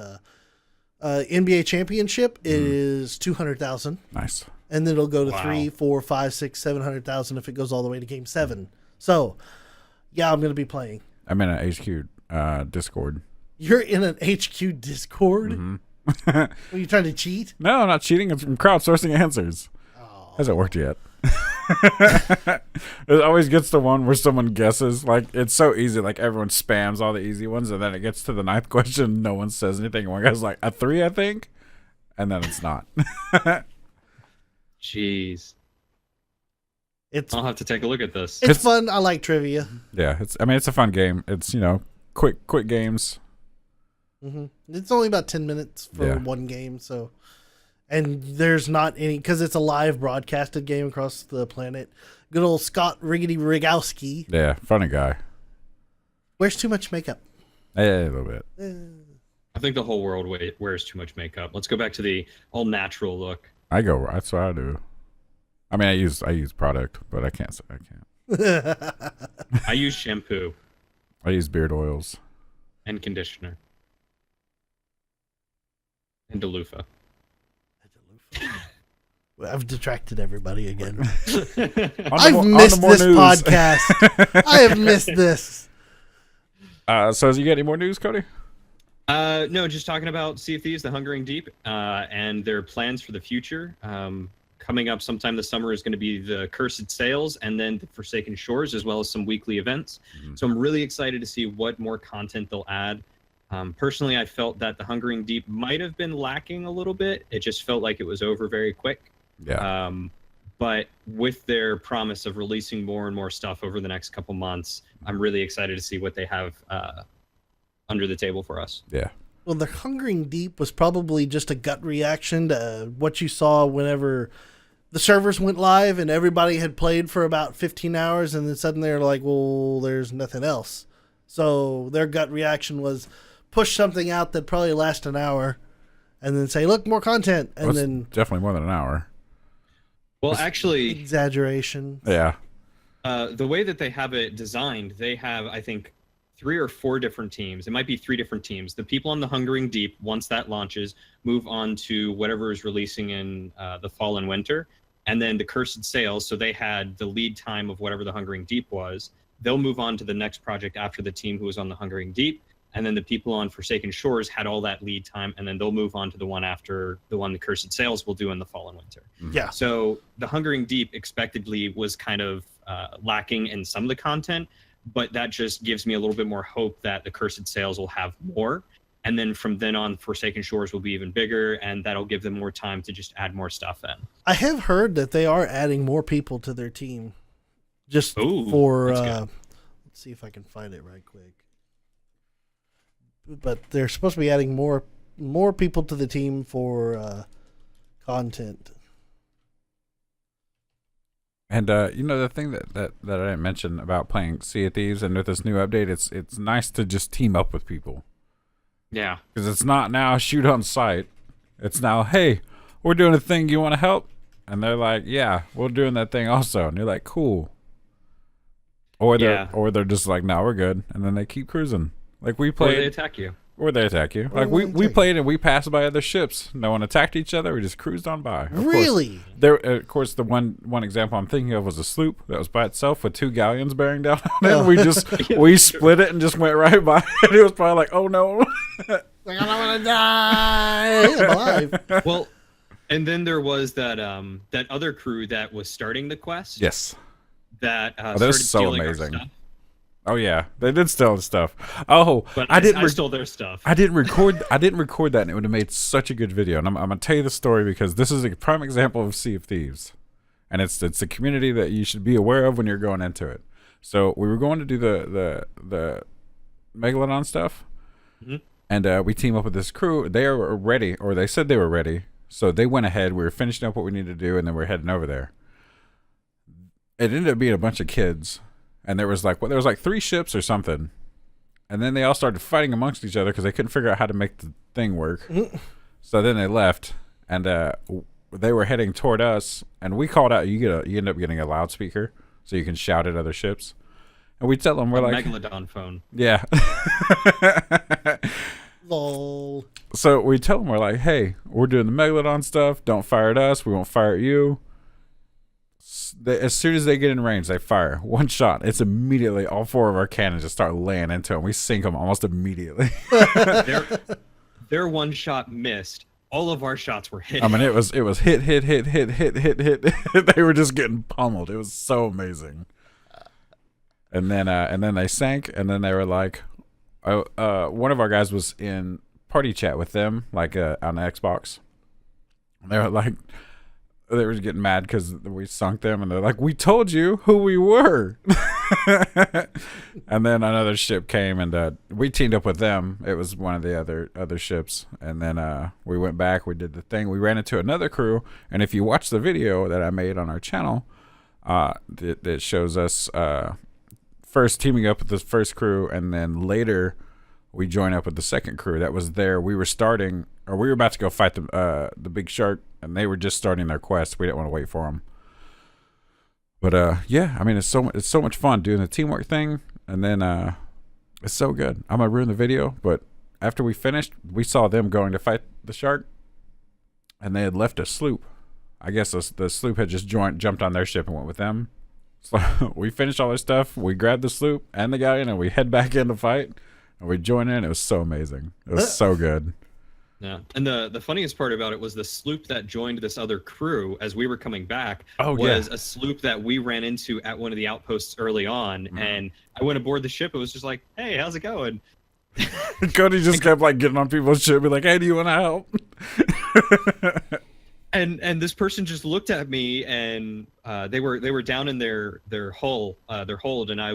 NBA championship is 200,000, Nice. and then it'll go to Wow. 3, 4, 5, 6, 700,000 if it goes all the way to game 7. So, yeah, I'm gonna be playing. I'm in an HQ Discord. You're in an HQ Discord. Mm-hmm. Are you trying to cheat? No, I'm not cheating. I'm crowdsourcing answers. Oh. Hasn't worked yet. It always gets the one where someone guesses. Like, it's so easy. Like, everyone spams all the easy ones, and then it gets to the 9th question. No one says anything. And one guy's like, a 3, I think. And then it's not. Jeez. It's I'll have to take a look at this. it's fun. I like trivia. Yeah, it's a fun game. It's, quick games. It's only about 10 minutes for Yeah. one game, so. And there's not any, because it's a live broadcasted game across the planet. Good old Scott Riggedy Rigowski Yeah, funny guy. wears too much makeup. Yeah, a little bit. I think the whole world wears too much makeup. Let's go back to the all natural look. That's what I do. I mean, I use product, but I can't. I use shampoo I use beard oils. and conditioner and Delufa. I've detracted everybody again. On I've to missed more this news. podcast. I have missed this. So, you got any more news, Cody? No, just talking about Sea of Thieves, The Hungering Deep, and their plans for the future. Coming up sometime this summer is going to be the Cursed Sails and then the Forsaken Shores, as well as some weekly events. So I'm really excited to see what more content they'll add. Personally, I felt that The Hungering Deep might have been lacking a little bit. It just felt like it was over very quick. Yeah. But with their promise of releasing more and more stuff over the next couple months, I'm really excited to see what they have under the table for us. Yeah. Well, the Hungering Deep was probably just a gut reaction to what you saw whenever the servers went live and everybody had played for about 15 hours, and then suddenly they're like, well, there's nothing else. So their gut reaction was push something out that probably last an hour and then say, look, more content. And Well, it's then definitely more than an hour. Well, actually, exaggeration. Yeah. the way that they have it designed, they have, I think, 3 or 4 different teams. It might be 3 different teams. The people on the Hungering Deep, once that launches, move on to whatever is releasing in the fall and winter. And then the Cursed Sails, so they had the lead time of whatever the Hungering Deep was. They'll move on to the next project after the team who was on the Hungering Deep. And then the people on Forsaken Shores had all that lead time, and then they'll move on to the one after the one the Cursed Sails will do in the fall and winter. Yeah. So the Hungering Deep expectedly was kind of lacking in some of the content, but that just gives me a little bit more hope that the Cursed Sails will have more. And then from then on, Forsaken Shores will be even bigger, and that'll give them more time to just add more stuff in. I have heard that they are adding more people to their team just Ooh, for, that's good. let's see if I can find it right quick. But they're supposed to be adding more people to the team for content. And the thing that I didn't mention about playing Sea of Thieves and with this new update, it's nice to just team up with people. Yeah. Because it's not now shoot on sight. It's now, hey, we're doing a thing. You want to help? And they're like, yeah, we're doing that thing also. And you're like, cool. Or they're just like, no, we're good. And then they keep cruising. Like we Or played. they attack you. Or they attack you. Or Like they we attack played and we passed by other ships. No one attacked each other. We just cruised on by. Of course, Really? of course, the one example I'm thinking of was a sloop that was by itself with 2 galleons bearing down on it. We split it and just went right by it. It was probably like, oh no. Like, I don't want to die. I'm alive. Well, and then there was that that other crew that was starting the quest. Yes. That they're started so stealing our amazing. stuff. Oh yeah, they did steal the stuff. Oh, But I I stole their stuff. I didn't record that, and it would have made such a good video. And I'm gonna tell you the story because this is a prime example of Sea of Thieves, and it's a community that you should be aware of when you're going into it. So we were going to do the Megalodon stuff, and we team up with this crew. They are ready, or they said they were ready. So they went ahead. We were finishing up what we needed to do, and then we're heading over there. It ended up being a bunch of kids. And there was like 3 ships or something, and then they all started fighting amongst each other because they couldn't figure out how to make the thing work. So then they left, and they were heading toward us. And we called out. You end up getting a loudspeaker so you can shout at other ships. And we tell them we're like Megalodon phone. yeah. Lol. So we tell them we're like, hey, we're doing the Megalodon stuff. Don't fire at us. We won't fire at you. As soon as they get in range, they fire 1 shot. It's immediately all 4 of our cannons just start laying into them. We sink them almost immediately. Their 1 shot missed. All of our shots were hit. I mean, it was hit. They were just getting pummeled. It was so amazing. And then they sank. And then they were like, one of our guys was in party chat with them, like on the Xbox. And they were like. They were getting mad because we sunk them, and they're like, "We told you who we were." And then another ship came, and we teamed up with them. It was one of the other ships, and then we went back. We did the thing. We ran into another crew, and if you watch the video that I made on our channel, it shows us first teaming up with the first crew, and then later we join up with the second crew that was there. We were about to go fight the big shark. And they were just starting their quest. We didn't want to wait for them. But yeah, I mean, it's so much fun doing the teamwork thing, and then it's so good. I'm gonna ruin the video, but after we finished, we saw them going to fight the shark, and they had left a sloop. I guess the sloop had just jumped on their ship and went with them. So we finished all our stuff. We grabbed the sloop and the galleon, and we head back in to fight. And we joined in. It was so amazing. It was so good. Yeah, and the funniest part about it was the sloop that joined this other crew as we were coming back Oh, was yeah. a sloop that we ran into at one of the outposts early on, and I went aboard the ship. It was just like, hey, how's it going? Cody just kept like getting on people's ship, be like, "Hey, do you want to help?" And this person just looked at me, and they were down in their hull, their hold, and I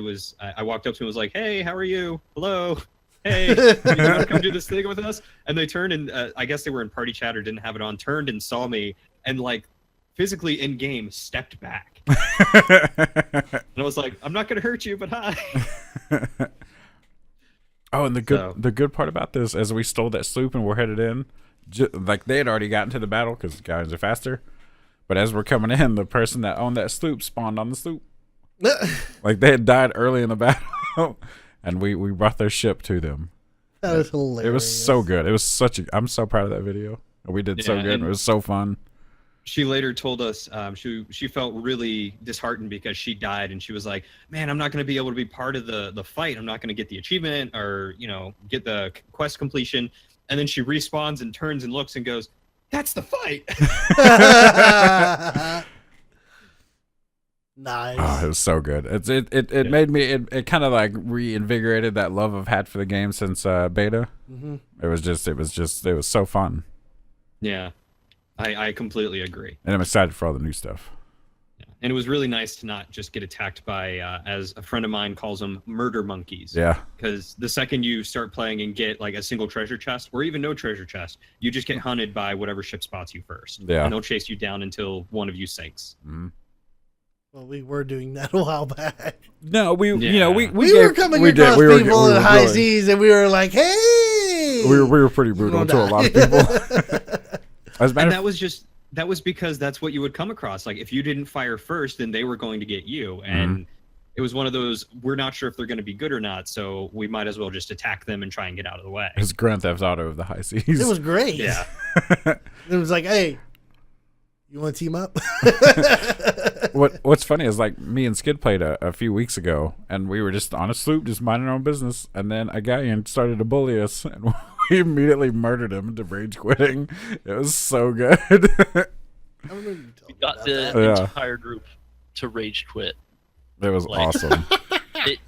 walked up to him and was like, hey, how are you? Hello. Hey, you want to come do this thing with us? And they turned, and I guess they were in party chat or didn't have it on, turned and saw me, and like physically in game stepped back. And I was like, I'm not gonna hurt you, but hi. Oh, and the good part about this, as we stole that sloop and we're headed in, like they had already gotten to the battle because guys are faster. But as we're coming in, the person that owned that sloop spawned on the sloop. Like they had died early in the battle. And we brought their ship to them. That was hilarious. It was so good. It was I'm so proud of that video. We did so good. It was so fun. She later told us she felt really disheartened because she died, and she was like, man, I'm not going to be able to be part of the fight. I'm not going to get the achievement or, get the quest completion. And then she respawns and turns and looks and goes, that's the fight. Nice. Oh, it was so good. It made me it kind of like reinvigorated that love I've had for the game since beta. Mm-hmm. It was so fun. Yeah, I completely agree. And I'm excited for all the new stuff. Yeah. And it was really nice to not just get attacked by, as a friend of mine calls them, murder monkeys. Yeah. Because the second you start playing and get like a single treasure chest, or even no treasure chest, you just get hunted by whatever ship spots you first. Yeah. And they'll chase you down until one of you sinks. Mm-hmm. Well, we were doing that a while back. No, we were coming across people in high seas, and we were like, "Hey, hey, we were pretty brutal to a lot of people. As a matter And of that was because that's what you would come across. Like if you didn't fire first, then they were going to get you. And it was one of those, we're not sure if they're going to be good or not, so we might as well just attack them and try and get out of the way. It's Grand Theft Auto of the high seas. it was great. Yeah. It was like, hey, you want to team up? What's funny is like me and Skid played a few weeks ago, and we were just on a sloop, just minding our own business, and then a guy started to bully us, and we immediately murdered him into rage quitting. It was so good. I remember you told me Got about the that. entire group to rage quit. It was Like- awesome.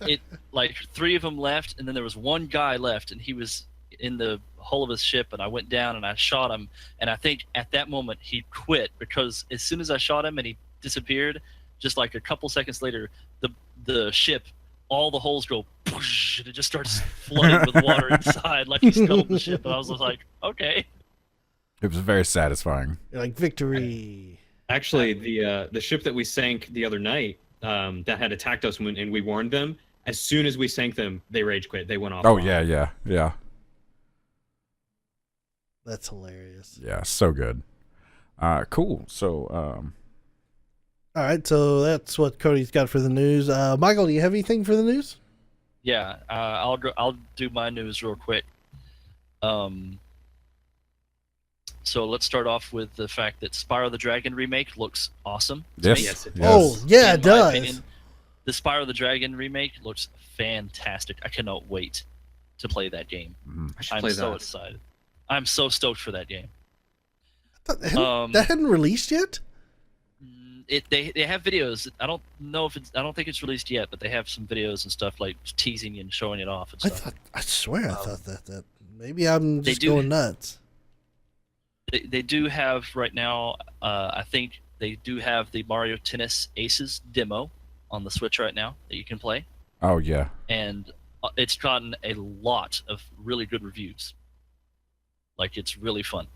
It like 3 of them left, and then there was one guy left, and he was in the hull of his ship, and I went down and I shot him, and I think at that moment he quit, because as soon as I shot him and he disappeared, just like a couple seconds later, the ship, all the holes go whoosh, and it just starts flooding with water inside, like he scuttled the ship, and I was just like, okay. It was very satisfying. You're like, victory. Actually, the ship that we sank the other night that had attacked us and we warned them, as soon as we sank them, they rage quit. They went off. Oh yeah. That's hilarious. Yeah, so good. Cool. So, All right, so that's what Cody's got for the news. Michael, do you have anything for the news? Yeah, I'll do my news real quick. So let's start off with the fact that Spyro the Dragon remake looks awesome. to yes, me. Yes, it Oh, yeah, In it my does. opinion, the Spyro the Dragon remake looks fantastic. I cannot wait to play that game. I should I'm play so that. excited. I'm so stoked for that game. That hadn't released yet? They have videos. I don't know if I don't think it's released yet, but they have some videos and stuff like teasing and showing it off and stuff. I swear I thought that maybe I'm They just do- going nuts. They do have right now. I think they do have the Mario Tennis Aces demo on the Switch right now that you can play, oh yeah. and it's gotten a lot of really good reviews. Like, it's really fun,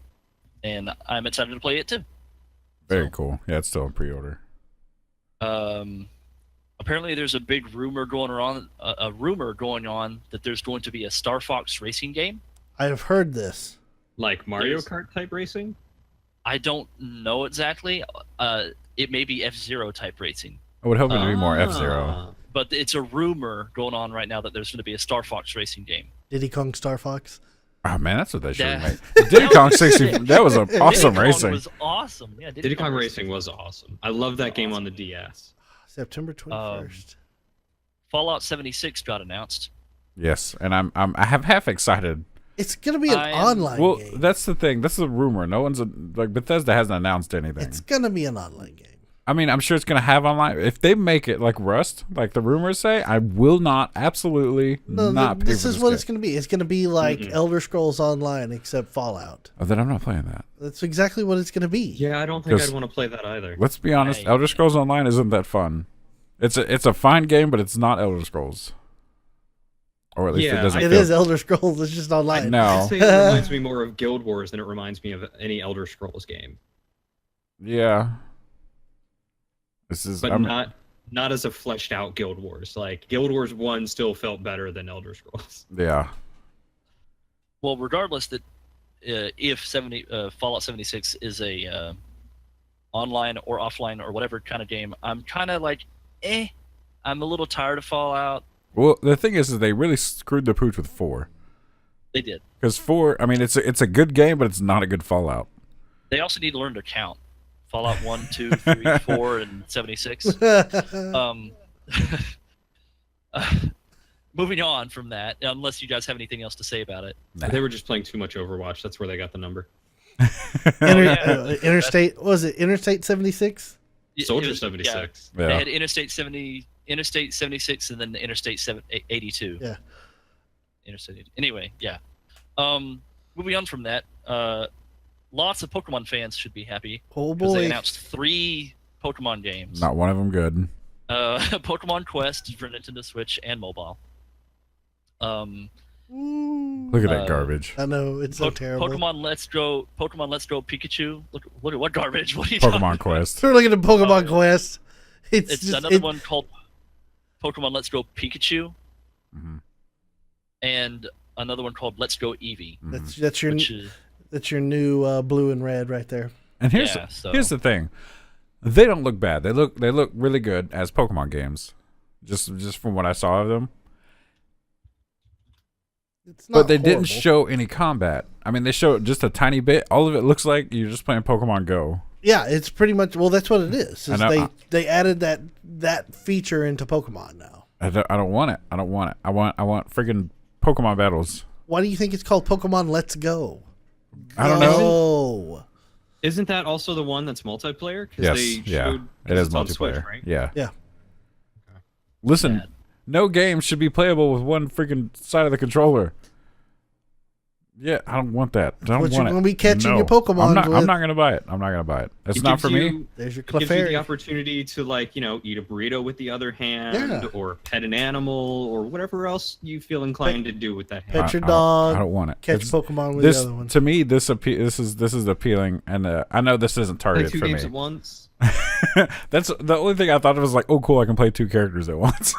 and I'm excited to play it too. Very So, cool. Yeah, it's still in pre-order. Apparently, there's a big rumor going on. A rumor going on that there's going to be a Star Fox racing game. I have heard this. Like Mario There's- Kart type racing? I don't know exactly. It may be F-Zero type racing, I would hope it would be more Ah. F-Zero. but it's a rumor going on right now that there's going to be a Star Fox racing game. Diddy Kong Star Fox. Oh man, that's what they should Yeah. have made. Diddy Kong 60. That was awesome Diddy Kong racing. was awesome. Yeah, Diddy Kong Racing was awesome. I love that game on the DS. September 21st. Fallout 76 got announced. Yes, and I have half excited. It's gonna be an I am- online Well, game. that's the thing. That's the rumor. No one's like Bethesda hasn't announced anything. It's gonna be an online game. I mean, I'm sure it's gonna have online. If they make it like Rust, like the rumors say, I will absolutely No, not. Pay this for is this what game. it's gonna be. It's gonna be like Elder Scrolls Online, except Fallout. Oh, then I'm not playing that. That's exactly what it's gonna be. Yeah, I don't think 'Cause- I'd want to play that either. Let's be honest. Hey. Elder Scrolls Online isn't that fun. It's a fine game, but it's not Elder Scrolls. Or at least Yeah, it doesn't. It feel- is Elder Scrolls. It's just online. No. I'd say it reminds me more of Guild Wars than it reminds me of any Elder Scrolls game. Yeah. This is. But I'm- not as a fleshed out Guild Wars. Like Guild Wars 1 still felt better than Elder Scrolls. Yeah. Well, regardless that if Fallout 76 is a online or offline or whatever kind of game, I'm kind of like, I'm a little tired of Fallout. Well, the thing is they really screwed the pooch with 4. They did. Because 4, I mean, it's a good game, but it's not a good Fallout. They also need to learn to count. Fallout 1, 2, 3, 4, and 76. Moving on from that, unless you guys have anything else to say about it. Nah. They were just playing too much Overwatch. That's where they got the number. Interstate, what was it Interstate 76? Soldier It was- 76. Yeah, Yeah. they had Interstate 76, and then Interstate 82. Yeah. Interstate 80. Anyway, yeah. Moving on from that, lots of Pokemon fans should be happy Oh because they boy. announced 3 Pokemon games. Not one of them good. Pokemon Quest for Nintendo Switch and mobile. Look at that garbage. I know, it's so terrible. Pokemon Let's Go Pikachu. Look at what garbage. What are you talking Pokemon about? Quest. We're looking at Pokemon Quest. It's It's just, another one called Pokemon Let's Go Pikachu. Mhm. And another one called Let's Go Eevee. That's your Which is, that's your new blue and red right there. And here's the thing, they don't look bad. They look really good as Pokemon games, just from what I saw of them. It's not But they horrible. didn't show any combat. I mean, they showed just a tiny bit. All of it looks like you're just playing Pokemon Go. Yeah, it's pretty much. Well, that's what it is. I know. They added that feature into Pokemon now. I don't want it. I don't want it. I want freaking Pokemon battles. Why do you think it's called Pokemon Let's Go? I don't know. Oh, Isn't that also the one that's multiplayer? Yes, It it is it's on multiplayer. Switch, right? Yeah. yeah. Listen, Bad. no game should be playable with one freaking side of the controller. Yeah, I don't want that. I don't What want you're it. gonna be catching No. your Pokemon I'm with. not gonna buy it. I'm not gonna buy it. It's It not gives for me. you- There's your It gives you the Clefairy. opportunity to, like, you know, eat a burrito with the other hand, Yeah. or pet an animal, or whatever else you feel inclined to do with that hand. Pet your I dog. don't want it. Catch It's- Pokemon with This the other one. to me, this is appealing, and I know this isn't Play targeted two for games me. at once. That's the only thing I thought was like, oh, cool, I can play two characters at once.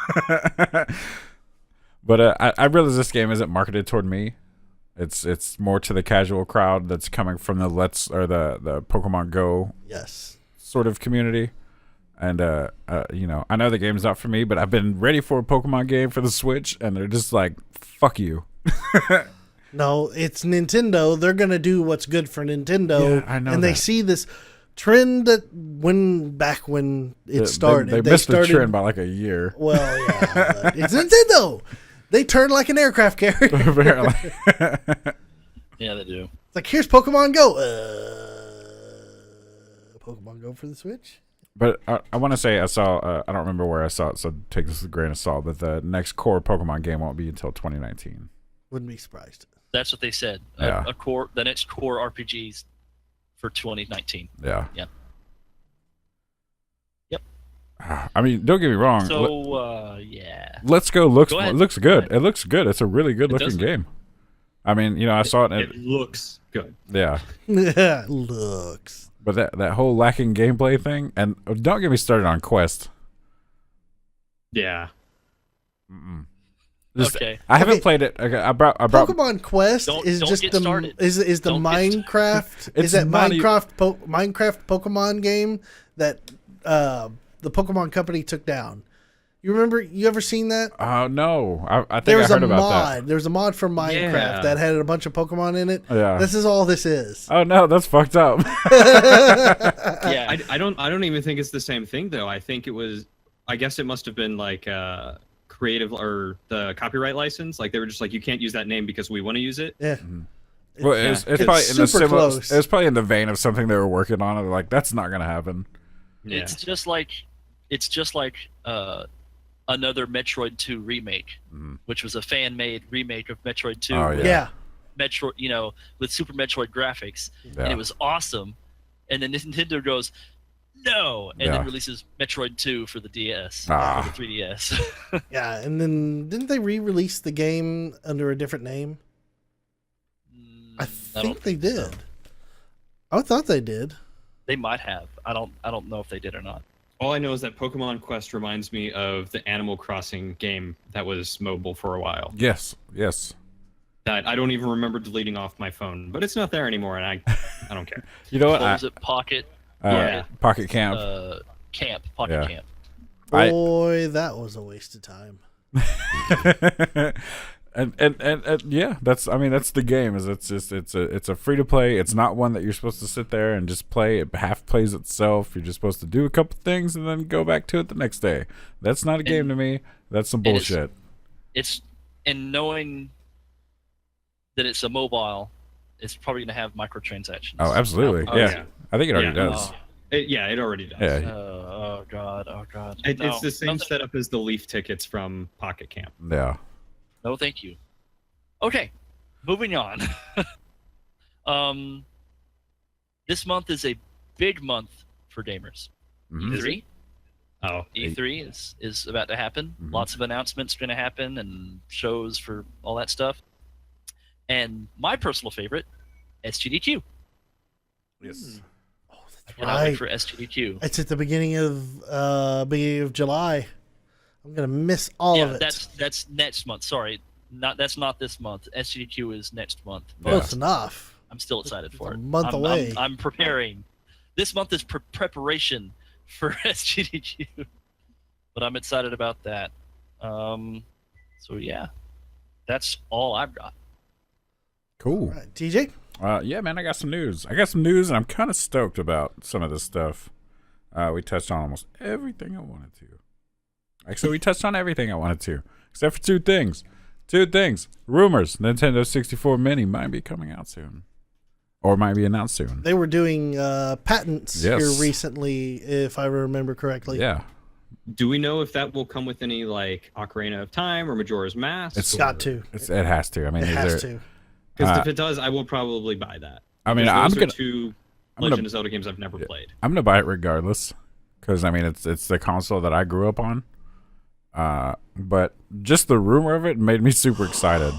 But I realize this game isn't marketed toward me. It's more to the casual crowd that's coming from the the Pokemon Go Yes. sort of community. And you know, I know the game's not for me, but I've been ready for a Pokemon game for the Switch, and they're just like, fuck you. No, it's Nintendo. They're gonna do what's good for Nintendo. Yeah, I know and they that. see this trend that back when it started. They missed started, the trend by like a year. Well, yeah, but it's Nintendo. They turn like an aircraft carrier. Apparently. yeah, they do. It's like, here's Pokemon Go. Pokemon Go for the Switch? But I want to say I saw, I don't remember where I saw it, so take this with a grain of salt, but the next core Pokemon game won't be until 2019. Wouldn't be surprised. That's what they said. Yeah. The next core RPGs for 2019. Yeah. Yep. I mean, don't get me wrong. So yeah. Let's Go looks Go ahead. looks good. It looks good. It's a really good looking does. game. I mean, you know, I saw it. It looks good. Yeah. Looks. But that whole lacking gameplay thing, and don't get me started on Quest. Yeah. Just, Okay. I haven't Okay. played it. Okay, I brought Pokemon Quest Don't- is don't just get the started. is the Don't get started. Minecraft It's is that not Minecraft Pokemon game that the Pokemon Company took down. You remember? You ever seen that? Oh no, I think There I was heard a about mod. There was a mod for Minecraft Yeah. that had a bunch of Pokemon in it. Yeah. This is all this is. that. Oh no, that's fucked up. Yeah. I don't even think it's the same thing, though. I think it was. I guess it must have been like creative or the copyright license. Like they were just like, you can't use that name because we want to use it. Yeah. Well, it's It's probably in the super similar. close. It was probably in the vein of something they were working on. And they're like, that's not gonna happen. Yeah. It's just like another Metroid 2 remake, which was a fan-made remake of Metroid 2. Oh, with Yeah. Metroid, you know, with Super Metroid graphics, Yeah. and it was awesome. And then Nintendo goes, no, and Yeah. then releases Metroid 2 for the DS, Ah. for the 3DS. Yeah, and then didn't they re-release the game under a different name? I think they so. did. I thought they did. They might have. I don't know if they did or not. All I know is that Pokemon Quest reminds me of the Animal Crossing game that was mobile for a while. Yes. That I don't even remember deleting off my phone, but it's not there anymore, and I don't care. You know what? What was it? Pocket Yeah. Pocket Camp. Camp. Pocket Yeah. Camp. Boy, that was a waste of time. and yeah, that's the game. Is it's a free to play. It's not one that you're supposed to sit there and just play. It half plays itself. You're just supposed to do a couple things and then go back to it the next day. That's not a game to me. That's some and it's- bullshit. It's and knowing that it's a mobile, it's probably going to have microtransactions. Oh, absolutely. Oh, yeah. yeah. I think it already Yeah. does. It already does. Yeah. Oh god. Oh god. It's the same No, setup as the Leaf tickets from Pocket Camp. Yeah. no, thank you. Okay, moving on. This month is a big month for gamers. Mhm. E3. Oh, E3 is about to happen. Mhm. Lots of announcements going to happen and shows for all that stuff. And my personal favorite, SGDQ. Yes. Oh, that's And I wait right. for SGDQ. It's at the beginning of July. I'm gonna miss all of it. That's next month. Sorry, That's not this month. SGDQ is next month. Yeah. Close enough. I'm still excited for a it. month away. I'm preparing. This month is preparation for SGDQ, but I'm excited about that. So yeah, that's all I've got. Cool. All right, TJ. Yeah, man, I got some news. And I'm kind of stoked about some of this stuff. We touched on almost everything I wanted to. Actually, we touched on everything I wanted to, except for two things. Rumors: Nintendo 64 Mini might be coming out soon, or might be announced soon. They were doing patents Yes. here recently, if I remember correctly. Yeah, Do we know if that will come with any like Ocarina of Time or Majora's Mask? It's Got to. it has to. I mean, It these has are- to. Because if it does, I will probably buy that. I mean, Because I'm those are gonna two I'm gonna- Legend of Zelda games I've never played. I'm gonna buy it regardless, because I mean, it's the console that I grew up on. But just the rumor of it made me super excited.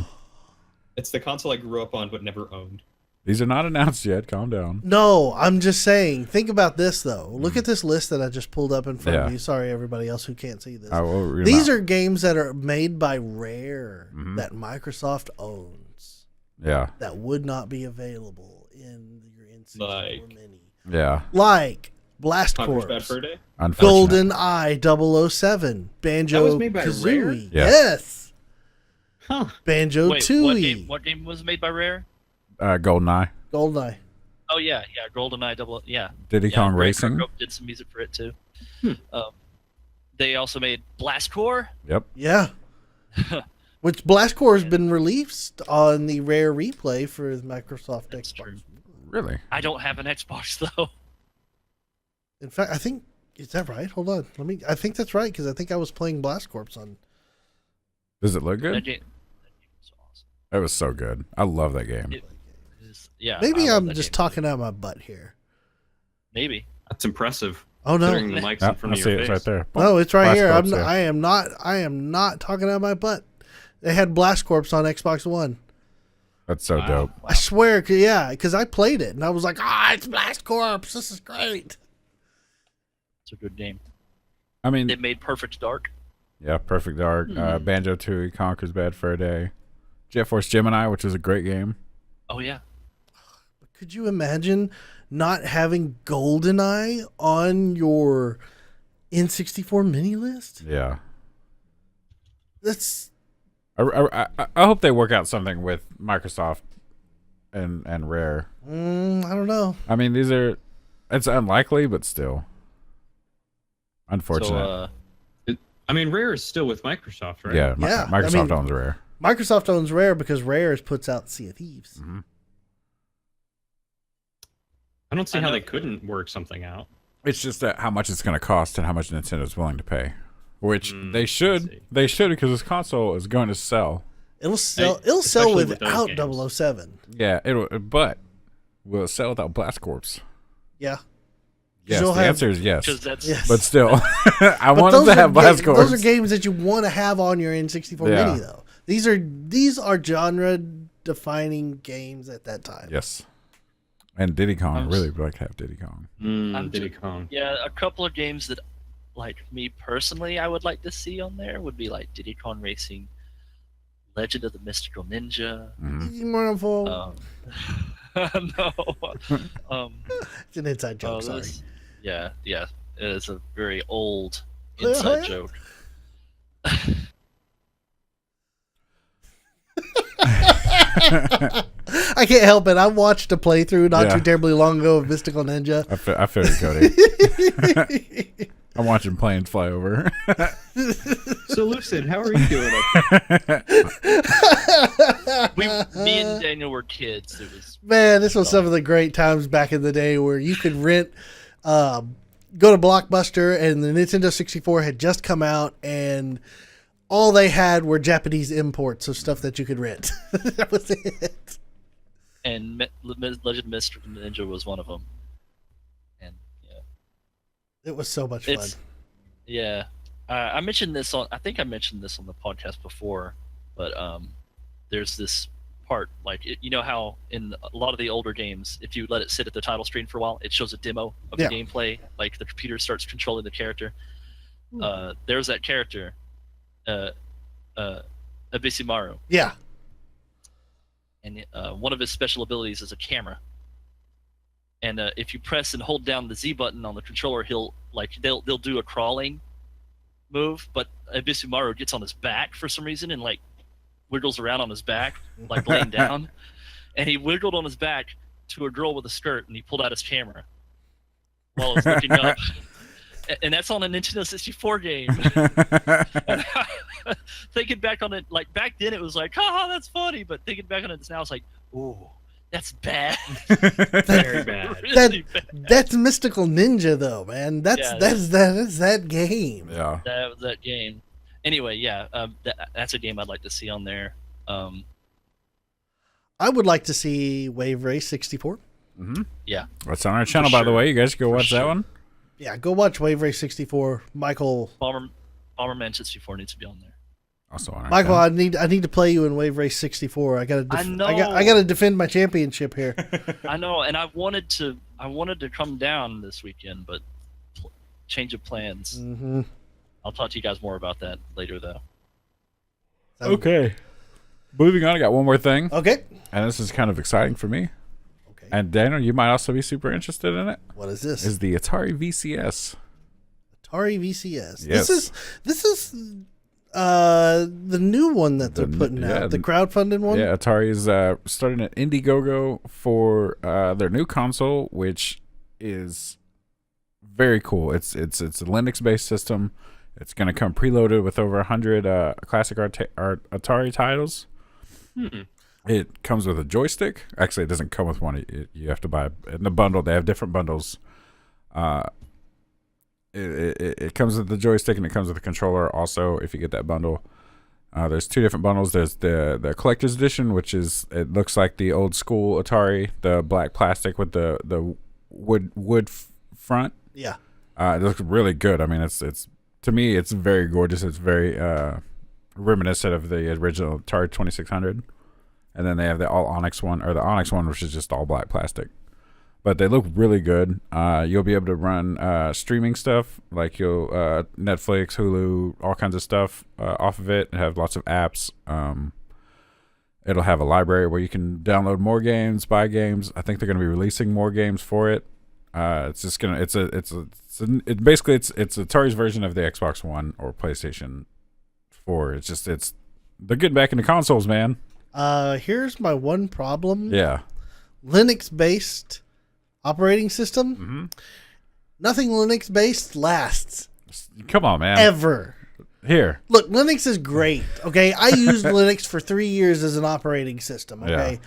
It's the console I grew up on but never owned. These are not announced yet. Calm down. No, I'm just saying. Think about this, though. Look at this list that I just pulled up in front of Yeah. you. Sorry, everybody else who can't see this. I will read them These out. are games that are made by Rare Mhm. that Microsoft owns Yeah, that would not be available in your N64 Like- Mini. yeah. Like Blast Conker's Bad Corps, Fur Day? Unfortunate. Golden Eye 007, Banjo That was made by Rare? Kazooie. Yeah. Yes. Huh. Banjo Wait, Tooie. what game was made by Rare? GoldenEye. Golden Eye. Oh yeah, GoldenEye yeah. Diddy Yeah, Kong Ray Racing. Kirkhope did some music for it too. Hmm. They also made Blast Corps. Yep. Yeah. Which Blast Corps has been released on the Rare Replay for the Microsoft That's Xbox. true. Really? I don't have an Xbox though. In fact, I think is that right? Hold on, I think that's right because I think I was playing Blast Corps on. Does it look That good? game was awesome. It was so good. I love that game. Yeah. Maybe I love I'm that just game. talking out my butt here. Maybe. That's impressive. Oh no, Considering the mic's Yep, in front I of see your it. It's face. right there. no, it's right Blast here. Corps, yeah. I am not talking out my butt. They had Blast Corps on Xbox One. That's so Wow. dope. I swear, because I played it and I was like, it's Blast Corps. This is great. It's a good game. I mean, It made Perfect Dark. yeah, Perfect Dark, Mm-hmm. Banjo Tooie, Conker's Bad Fur Day, Jet Force Gemini, which is a great game. Oh yeah. Could you imagine not having GoldenEye on your N64 mini list? Yeah. That's I hope they work out something with Microsoft and Rare. I don't know. I mean, it's unlikely, but still. Unfortunate. So I mean, Rare is still with Microsoft, right? Yeah, Yeah, I Microsoft mean- owns Rare. Microsoft owns Rare because Rare puts out Sea of Thieves. Hmm. I don't see I how know- they couldn't work something out. It's just that how much it's going to cost and how much Nintendo's willing to pay, which Mm, they I should. see. They should because this console is going to sell. It'll sell. It'll sell especially with those without games. 007. Yeah, but will it sell without Blast Corps? Yeah. Yes, You'll the have- answer is yes. because that's Yes. But still, I But want them to have Blast Corps. those are games that you want to have on your N64 Yeah. Mini, though. These are genre defining games at that time. Yes. And Diddy Kong. I I'm really would like to have Diddy Kong. I'm Diddy ju- Kong. yeah, a couple of games that, like me personally, I would like to see on there would be like Diddy Kong Racing, Legend of the Mystical Ninja. Mhm. Easy Mournful. No. It's an inside joke. Oh, Sorry. yeah, it is a very old inside joke. I can't help it. I watched a playthrough not Yeah. too terribly long ago of Mystical Ninja. I feel you, Cody. I'm watching planes fly over. So, Lucid, how are you doing up Me and Daniel were kids. It was Man, this was some of the great times back in the day where you could rent, go to Blockbuster, and the Nintendo 64 had just come out, and all they had were Japanese imports of stuff that you could rent. That was it. and Legend of Mystical Ninja was one of them. And yeah, It was so much fun. it's yeah. I mentioned this on. I think I mentioned this on the podcast before, but there's this part like you know how in a lot of the older games, if you let it sit at the title screen for a while, it shows a demo of Yeah. the gameplay. Like the computer starts controlling the character. There's that character. Abisimaru. Yeah. And one of his special abilities is a camera. And if you press and hold down the Z button on the controller, they'll do a crawling move, but Abisumaru gets on his back for some reason and like wiggles around on his back, like laying down. And he wiggled on his back to a girl with a skirt, and he pulled out his camera while I was looking up. And that's on a Nintendo 64 game. And thinking back on it, like back then it was like, haha, that's funny. But thinking back on it now, it's like, ooh, that's bad. Very bad. Really bad. That's Mystical Ninja, though, man. That's that game. Yeah. That was that game. Anyway, yeah, that's a game I'd like to see on there. I would like to see Wave Race 64. Mm-hmm. Yeah. That's on our channel, by the way. You guys go watch that one. Yeah, go watch Wave Race 64. Michael, Bomberman 64 needs to be on there. Also on our Michael, channel. I need to play you in Wave Race 64. I know. I gotta defend my championship here. I know, and I wanted to come down this weekend, but change of plans. Mm-hmm. I'll talk to you guys more about that later, though. Okay. Moving on, I got one more thing. Okay. And this is kind of exciting for me. Okay. And Daniel, you might also be super interested in it. What is this? Is the Atari VCS. Atari VCS. Yes. This is the new one that they're putting out, the crowdfunded one. Yeah, Atari's starting an Indiegogo for their new console, which is very cool. It's a Linux based system. It's going to come preloaded with over 100 classic Atari titles. It comes with a joystick. Actually, it doesn't come with one. You have to buy in the bundle. They have different bundles. It comes with the joystick and it comes with a controller also if you get that bundle. There's two different bundles. There's the collector's edition, which it looks like the old school Atari, the black plastic with the wood front. Yeah. It looks really good. I mean, it's to me, it's very gorgeous. It's very reminiscent of the original Atari 2600. And then they have the all Onyx one, or the Onyx one, which is just all black plastic. But they look really good. You'll be able to run streaming stuff, like you'll Netflix, Hulu, all kinds of stuff off of it. It have lots of apps. It'll have a library where you can download more games, buy games. I think they're going to be releasing more games for it. It's basically Atari's version of the Xbox One or PlayStation 4. They're getting back into consoles, man. Here's my one problem. Yeah. Linux-based operating system. Mm-hmm. Nothing Linux-based lasts. Come on, man. Ever. Here. Look, Linux is great. Okay, I used Linux for 3 years as an operating system. Okay, Yeah.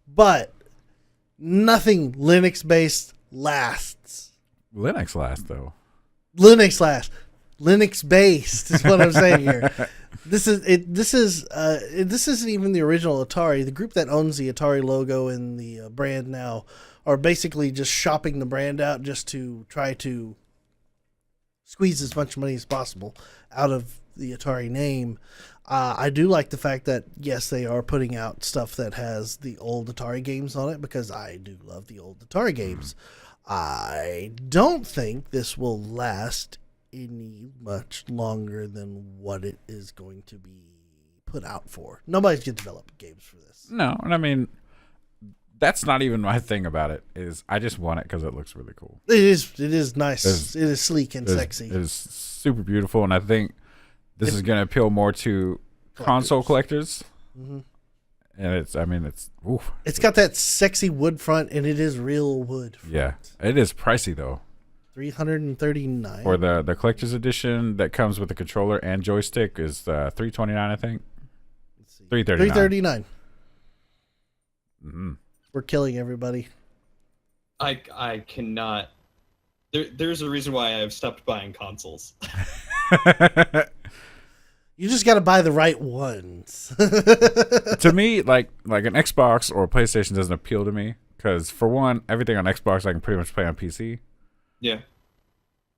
but nothing Linux-based lasts. Linux lasts, though. Linux lasts. Linux-based is what I'm saying here. This isn't even the original Atari. The group that owns the Atari logo and the brand now are basically just shopping the brand out just to try to squeeze as much money as possible out of the Atari name. I do like the fact that, yes, they are putting out stuff that has the old Atari games on it, because I do love the old Atari games. I don't think this will last any much longer than what it is going to be put out for. Nobody's going to develop games for this. No, and I mean, that's not even my thing about it. Is I just want it because it looks really cool. It is nice. It is sleek and sexy. It is super beautiful, and I think this is going to appeal more to console collectors. Mm-hmm. And it's oof. It's got that sexy wood front, and it is real wood front. Yeah, it is pricey though. $339 for the collector's edition that comes with the controller and joystick is $329, I think. $339. Mm-hmm. We're killing everybody. I cannot. There's a reason why I've stopped buying consoles. You just got to buy the right ones. To me, like an Xbox or a PlayStation doesn't appeal to me because, for one, everything on Xbox I can pretty much play on PC. Yeah.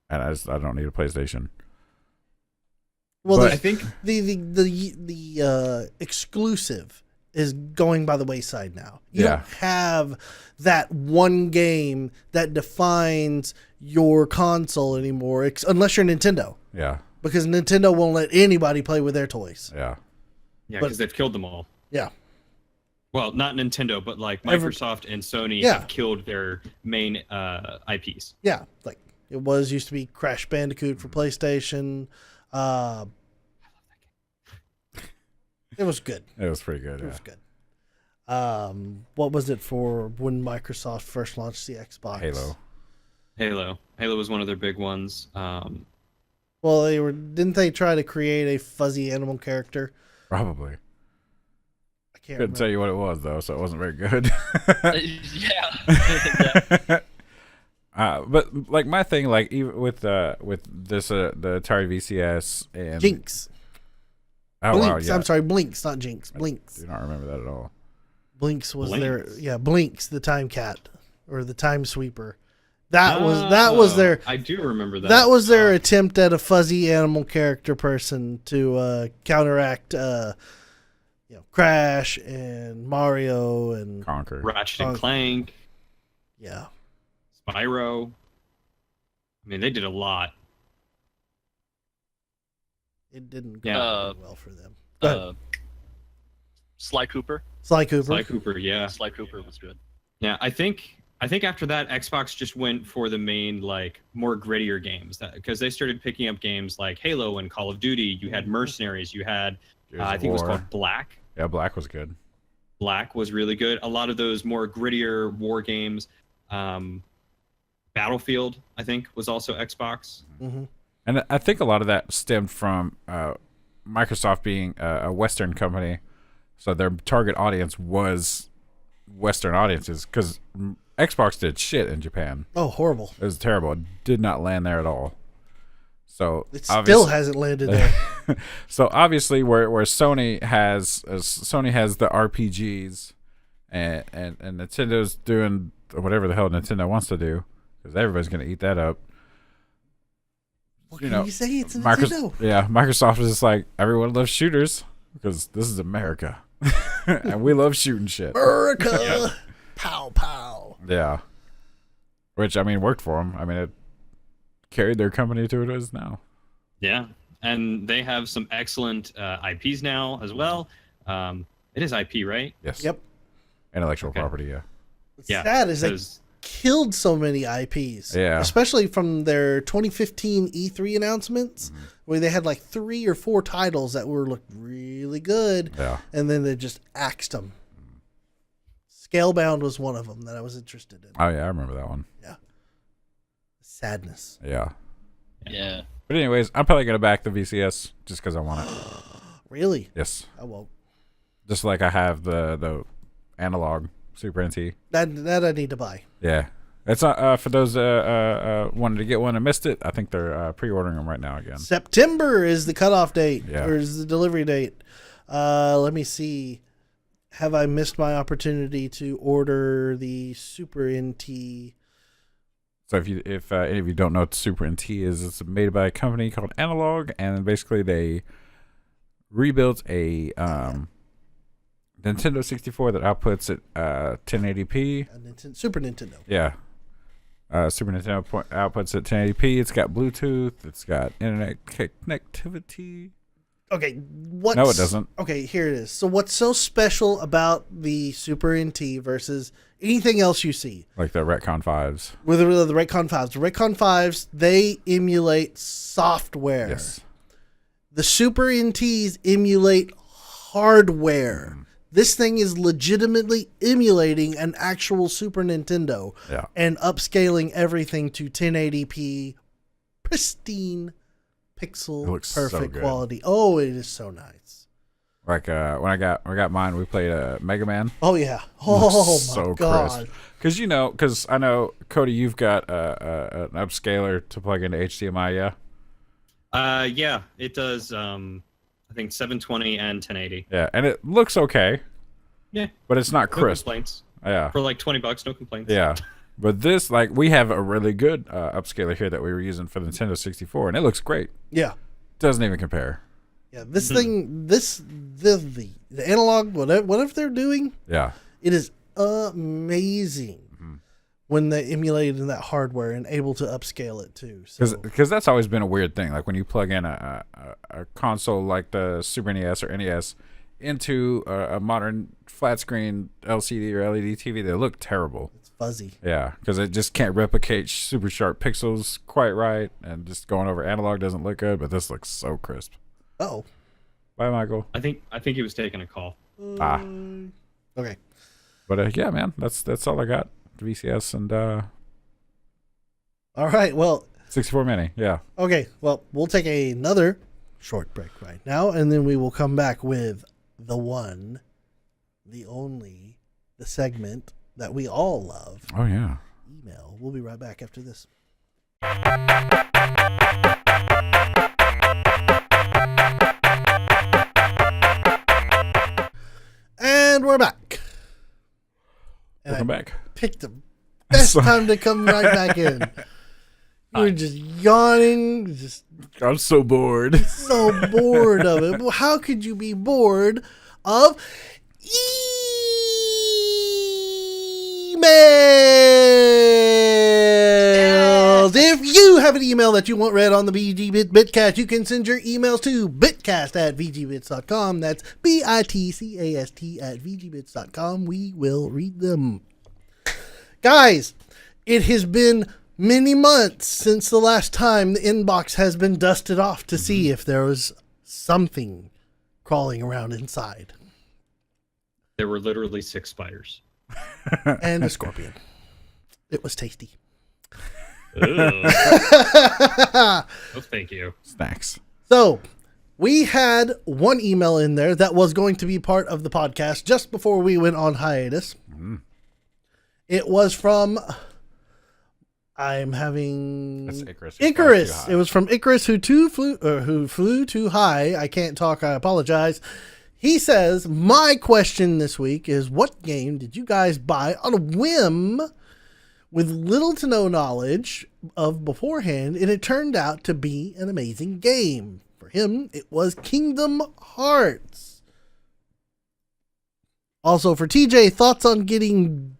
And I don't need a PlayStation. Well, but I think the exclusive is going by the wayside now. You don't have that one game that defines your console anymore, unless you're Nintendo. Yeah. Because Nintendo won't let anybody play with their toys. Yeah. Yeah, But- because they've killed them all. Yeah. Well, not Nintendo, but like Every- Microsoft and Sony Yeah. have killed their main IPs. Yeah, like it used to be Crash Bandicoot for PlayStation. It was good. It was pretty good. It Yeah. was good. What was it for when Microsoft first launched the Xbox? Halo was one of their big ones. Well, didn't they try to create a fuzzy animal character? Probably. I can't Couldn't tell remember. you what it was though, so it wasn't very good. Yeah. But like my thing, like even with this the Atari VCS and Jinx. Oh wow, Blinks. yeah. I'm sorry, Blinks, not Jinx. Blinks. I do not remember that at all. Blinks was Blinks. Blinks, the time cat or the time sweeper. That was their I do remember that. that was their attempt at a fuzzy animal character person to counteract Crash and Mario and Conquer. Ratchet and Clank, yeah. Spyro. I mean, they did a lot. It didn't go Yeah. very well for them. Go ahead. Sly Cooper. Sly Cooper. Sly Cooper, yeah. Sly Cooper was good. Yeah, I think after that, Xbox just went for the main, like, more grittier games. Because they started picking up games like Halo and Call of Duty. You had Mercenaries. You had, Gears I of think it was War. called Black. Yeah, Black was good. Black was really good. A lot of those more grittier war games. Battlefield, I think, was also Xbox. Mm-hmm. And I think a lot of that stemmed from Microsoft being a Western company, so their target audience was Western audiences. Because Xbox did shit in Japan. Oh, horrible! It was terrible. It did not land there at all. So It obviously- still hasn't landed there. So obviously, where Sony has the RPGs, and Nintendo's doing whatever the hell Nintendo wants to do, because everybody's gonna eat that up. What You can know, you say? It's a Nintendo. Microsoft is just like, everyone loves shooters because this is America, and we love shooting shit. America, pow pow. Yeah, which I mean worked for them. I mean it carried their company to what it is now. Yeah, and they have some excellent IPs now as well. It is IP, right? Yes. Yep. Intellectual Okay. property. Yeah. What's Yeah. sad is they 'cause- killed so many IPs. Yeah. Especially from their 2015 E3 announcements, where they had like 3 or 4 titles that looked really good, Yeah. and then they just axed them. Scalebound was one of them that I was interested in. Oh yeah, I remember that one. Sadness. Yeah. Yeah. But anyways, I'm probably gonna back the VCS just because I want it. Really? Yes. I won't. Just like I have the analog Super NT. That I need to buy. Yeah. It's not for those wanted to get one and missed it. I think they're pre-ordering them right now again. September is the cutoff date, Yeah. or is the delivery date. Let me see. Have I missed my opportunity to order the Super NT? So if any of you don't know what Super NT is, it's made by a company called Analog, and basically they rebuilt a Nintendo 64 that outputs at 1080p. Super Nintendo. Yeah. Super Nintendo outputs at 1080p. It's got Bluetooth. It's got internet connectivity. Okay, what? No, it doesn't. Okay, here it is. So, what's so special about the Super NT versus anything else you see Like the Retcon 5s. with the Raycon 5s? The Raycon 5s, they emulate software. Yes. The Super NTs emulate hardware. This thing is legitimately emulating an actual Super Nintendo Yeah. and upscaling everything to 1080p, pristine, pixel, It looks so perfect good. quality. Oh, it is so nice. Like when I got mine, we played Mega Man. Oh yeah. Oh my so god. Because I know Cody, you've got an upscaler to plug into HDMI. Yeah. Yeah, it does. I think 720 and 1080. Yeah, and it looks okay. Yeah, But it's not no crisp. complaints. Yeah. For like $20, no complaints. Yeah. But this, like, we have a really good upscaler here that we were using for the Nintendo 64, and it looks great. Yeah. Doesn't even compare. Yeah. This thing, the analog, whatever they're doing, Yeah. it is amazing when they emulate in that hardware and able to upscale it too. So Because that's always been a weird thing. Like when you plug in a console like the Super NES or NES, into a modern flat screen LCD or LED TV, they look terrible. It's fuzzy. Yeah, because it just can't replicate super sharp pixels quite right, and just going over analog doesn't look good. But this looks so crisp. Oh. Bye, Michael. I think he was taking a call. Okay. But yeah, man, that's all I got. VCS and All right. Well. 64 mini. Yeah. Okay. Well, we'll take another short break right now, and then we will come back with the one, the only, the segment that we all love. Oh yeah. Email. We'll be right back after this. And we're back. And Welcome back. Picked the best time to come right back in. You were just yawning, just I'm so bored. so bored of it. Well, how could you be bored of emails? If you have an email that you want read on the BitCast, you can send your emails to bitcast@vgbits.com. That's BITCAST@vgbits.com. We will read them. Guys, it has been many months since the last time the inbox has been dusted off to see if there was something crawling around inside. There were literally 6 spiders. And a scorpion. It was tasty. Oh, thank you. Snacks. So, we had one email in there that was going to be part of the podcast just before we went on hiatus. It was from... I'm having That's Icarus. Icarus. It was from Icarus who flew too high. I can't talk. I apologize. He says, my question this week is, what game did you guys buy on a whim with little to no knowledge of beforehand, and it turned out to be an amazing game? For him, it was Kingdom Hearts. Also for TJ, thoughts on getting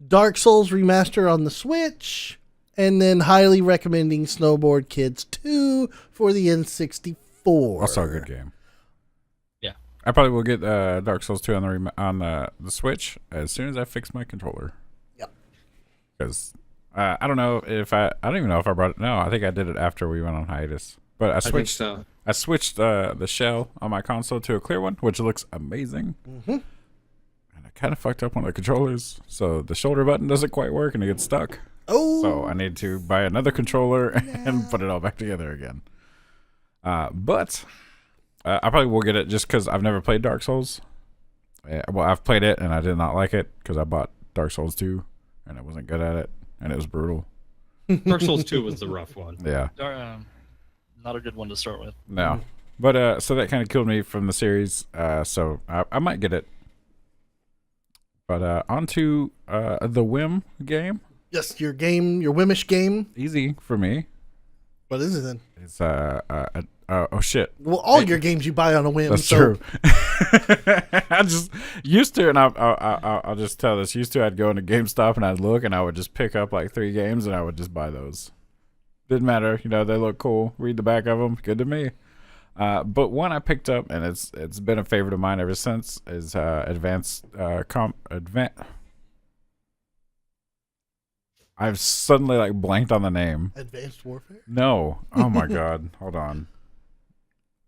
Dark Souls Remaster on the Switch, and then highly recommending Snowboard Kids 2 for the N64. Also a good game. Yeah. I probably will get Dark Souls 2 on the Switch as soon as I fix my controller. Yep. Because I don't know if I don't even know if I brought it. No, I think I did it after we went on hiatus. But I switched. I think so. I switched the shell on my console to a clear one, which looks amazing. Mm-hmm. And I kind of fucked up one of the controllers, so the shoulder button doesn't quite work and it gets stuck. Oh. So I need to buy another controller and put it all back together again. But I probably will get it just because I've never played Dark Souls. Well, I've played it and I did not like it because I bought Dark Souls 2 and I wasn't good at it and it was brutal. Dark Souls 2 was the rough one. Yeah. Not a good one to start with. No. But so that kind of killed me from the series. So I might get it. But on to the Whim game. Yes, your Wimmish game. Easy for me. What is it then? It's oh shit. Well, all your games you buy on a whim. That's so. true. I just used to, and I'll just tell this. Used to, I'd go into GameStop and I'd look, and I would just pick up like 3 games, and I would just buy those. Didn't matter, they look cool. Read the back of them, good to me. But one I picked up, and it's been a favorite of mine ever since, is Advanced. I've suddenly like blanked on the name. Advanced Warfare? No. Oh my god. Hold on.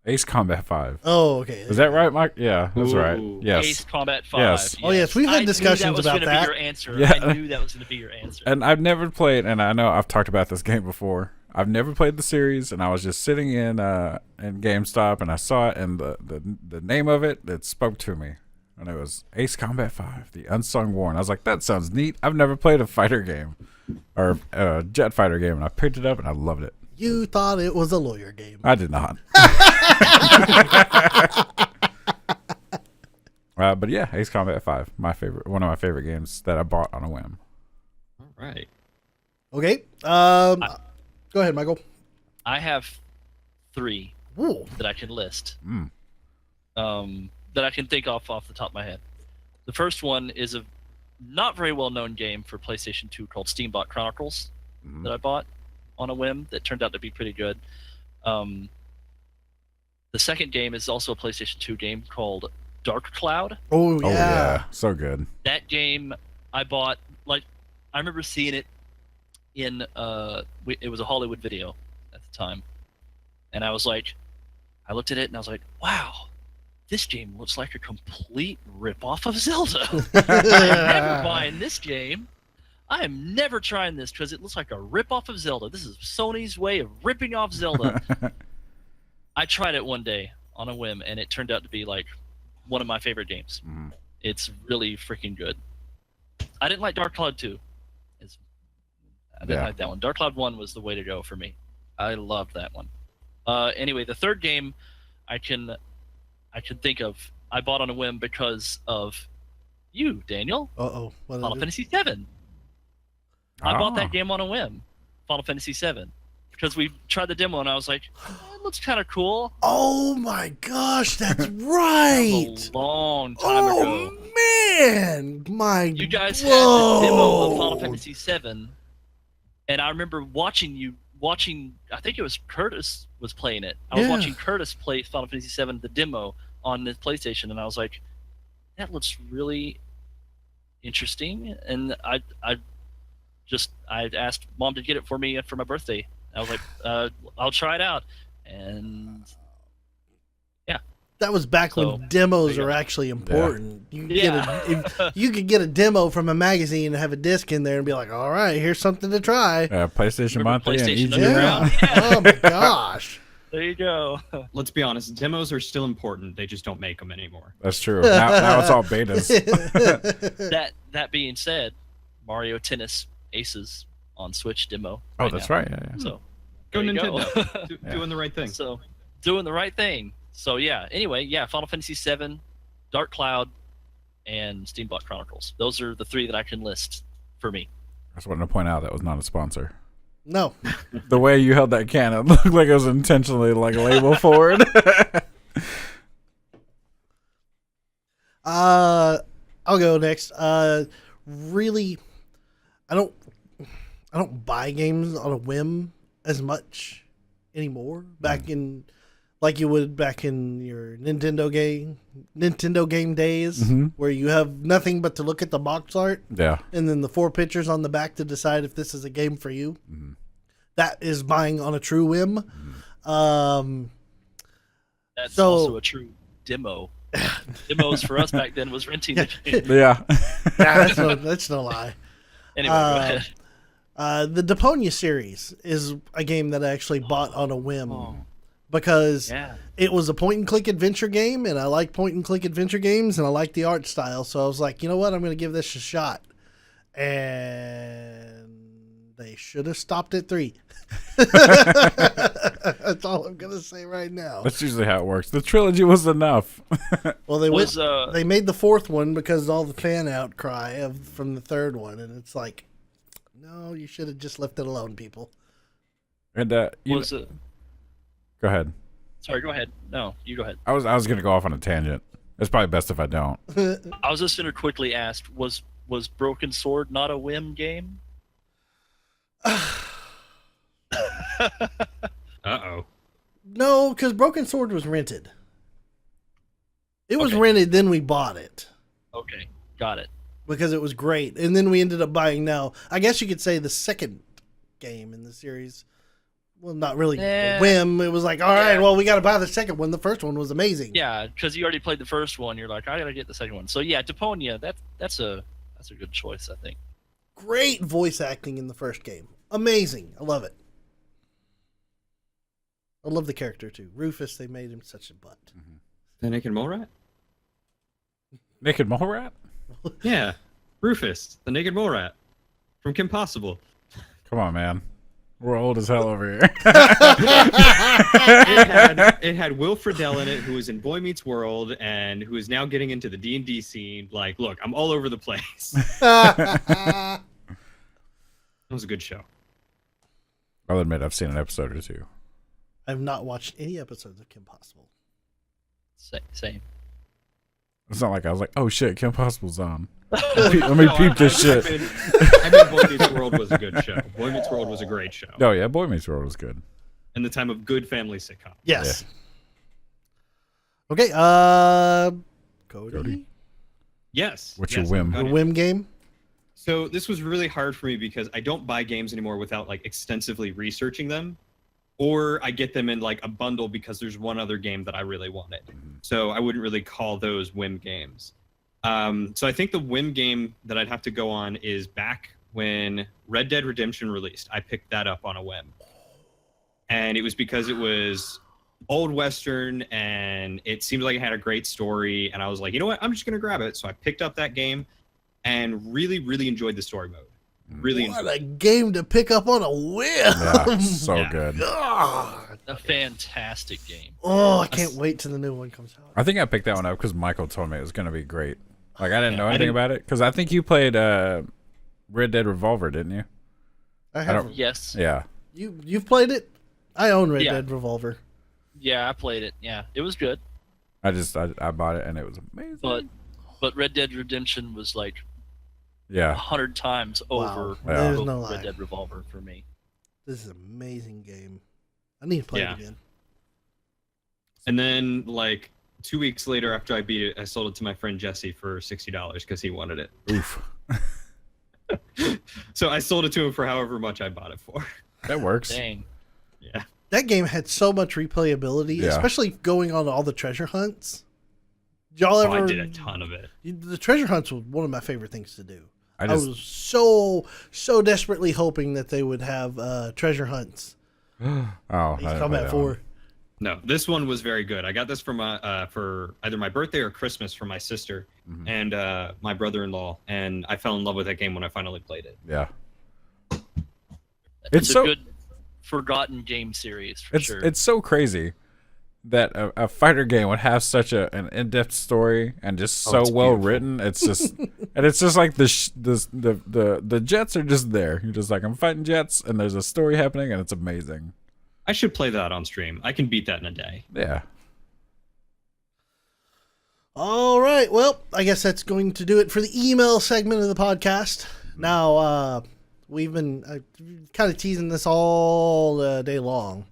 Ace Combat 5. Oh, okay. Is that right, Mike? Yeah, that's Ooh. right. Yes. Ace Combat 5. Yes. Oh, yes, we've had discussions about that. Be your answer. Yeah. I knew that was going to be your answer. And I've never played, and I know I've talked about this game before. I've never played the series, and I was just sitting in GameStop, and I saw it, and the name of it spoke to me. And it was Ace Combat 5, The Unsung War. And I was like, that sounds neat. I've never played a fighter game or a jet fighter game, and I picked it up, and I loved it. You thought it was a lawyer game. I did not. But yeah, Ace Combat 5, one of my favorite games that I bought on a whim. All right. Okay. Go ahead, Michael. I have 3 Ooh. that I can list. Mm. That I can think off the top of my head. The first one is a not very well known game for PlayStation 2 called Steambot Chronicles that I bought on a whim that turned out to be pretty good. The second game is also a PlayStation 2 game called Dark Cloud. Oh Oh yeah. yeah, so good. That game I bought, like, I remember seeing it in it was a Hollywood video at the time, and I was like, I looked at it and I was like, wow, this game looks like a complete rip-off of Zelda. I'm never buying this game. I am never trying this because it looks like a rip-off of Zelda. This is Sony's way of ripping off Zelda. I tried it one day on a whim, and it turned out to be like one of my favorite games. Mhm. It's really freaking good. I didn't like Dark Cloud 2. I didn't like that one. Dark Cloud 1 was the way to go for me. I loved that one. Anyway, the third game I can think of, I bought on a whim because of you, Daniel. Uh-oh. Final Fantasy VII. I bought that game on a whim, Final Fantasy VII, because we tried the demo and I was like, it looks kind of cool. Oh my gosh, that's right. A long time ago. Man, You guys had the demo of Final Fantasy VII, and I remember watching. I think it was Curtis was playing it. I was watching Curtis play Final Fantasy VII, the demo on the PlayStation, and I was like, that looks really interesting. And I asked Mom to get it for me for my birthday. I was like, I'll try it out, and that was back when demos are actually important. You could get a demo from a magazine and have a disc in there and be like, all right, here's something to try. PlayStation Monthly and PlayStation EG. Underground? Oh my gosh. There you go. Let's be honest, demos are still important. They just don't make them anymore. That's true. Now it's all betas. That being said, Mario Tennis Aces on Switch demo. Oh, that's right. Yeah. So Go there you Nintendo. Doing the right thing. So doing the right thing. So anyway, Final Fantasy VII, Dark Cloud, and Steambot Chronicles. Those are the three that I can list for me. I just wanted to point out that was not a sponsor. No. The way you held that can, it looked like it was intentionally like a label forward. I'll go next. Really, I don't buy games on a whim as much anymore. Back in, like you would back in your Nintendo game days, where you have nothing but to look at the box art, and then the 4 pictures on the back to decide if this is a game for you. That is buying on a true whim. That's also a true demo. Demos for us back then was renting the game. That's no lie. Anyway, go ahead. The Deponia series is a game that I actually bought on a whim because it was a point-and-click adventure game, and I like point-and-click adventure games, and I like the art style. So I was like, you know what? I'm going to give this a shot. And they should have stopped at 3. That's all I'm going to say right now. That's usually how it works. The trilogy was enough. Well, they made the 4th one because of all the fan outcry from the 3rd one, and it's like, no, you should have just left it alone, people. And go ahead. Sorry, go ahead. No, you go ahead. I was gonna go off on a tangent. It's probably best if I don't. I was just gonna quickly ask, was Broken Sword not a whim game? Uh-oh. No, because Broken Sword was rented. It was rented, then we bought it. Okay, got it. Because it was great. And then we ended up buying now, I guess you could say the second game in the series. Well, not really a whim. It was like, all right, well, we got to buy the second one. The first one was amazing. Yeah, because you already played the first one. You're like, I got to get the second one. So, Deponia, that's a good choice, I think. Great voice acting in the first game. Amazing. I love it. I love the character, too. Rufus, they made him such a butt. The Naked Mole Rat? Naked Mole Rat? Yeah. Rufus, the Naked Mole Rat. From Kim Possible. Come on, man. We're old as hell over here. it had Will Friedle in it, who was in Boy Meets World and who is now getting into the D&D scene. Like, look, I'm all over the place. That was a good show. I'll admit I've seen an episode or two. I've not watched any episodes of Kim Possible. Same. It's not like I was like, oh shit, Kim Possible's on. Let me peep this shit. I mean, Boy Meets World was a good show. Boy Meets World was a great show. Oh yeah, Boy Meets World was good. In the time of good family sitcom. Yes. Yeah. Okay, Cody? Yes. What's yes, your whim? Your Cody. whim game? So this was really hard for me because I don't buy games anymore without like extensively researching them, or I get them in like a bundle because there's one other game that I really wanted. So I wouldn't really call those whim games. So I think the whim game that I'd have to go on is back when Red Dead Redemption released. I picked that up on a whim, and it was because it was old Western and it seemed like it had a great story, and I was like, you know what, I'm just gonna grab it. So I picked up that game and really enjoyed the story mode. Really What enjoyed a it. game to pick up on a whim. Yeah, so Yeah. good. God. A fantastic game. Oh, I can't wait till the new one comes out. I think I picked that one up because Michael told me it was going to be great. Like, I didn't know I anything didn't- about it because I think you played Red Dead Revolver, didn't you? I don't- haven't. Yes. Yeah. You've played it? I own Red Yeah. Dead Revolver. Yeah, I played it. Yeah, it was good. I bought it and it was amazing. But Red Dead Redemption was like yeah. 100 times over, Yeah. There's over no lie. Red Dead Revolver for me. This is an amazing game. I need to play Yeah. it again. And then like 2 weeks later after I beat it, I sold it to my friend Jesse for $60 because he wanted it. Oof. So I sold it to him for however much I bought it for. That works. Dang. Yeah. That game had so much replayability, Yeah. especially going on all the treasure hunts. Did y'all Oh, ever? I did a ton of it. The treasure hunts was one of my favorite things to do. I I just was so desperately hoping that they would have treasure hunts. oh, Ace I didn't play Combat that 4. one. No, this one was very good. I got this for either my birthday or Christmas from my sister Mhm. and my brother-in-law, and I fell in love with that game when I finally played it. Yeah. It's It's a so- good forgotten game series for It's sure. it's so crazy that a fighter game would have such an in-depth story and just Oh, so it's well beautiful. written. It's just and it's just like the jets are just there. You're just like, I'm fighting jets and there's a story happening and it's amazing. I should play that on stream. I can beat that in a day. Yeah. All right. Well, I guess that's going to do it for the email segment of the podcast. Now, we've been kind of teasing this all day long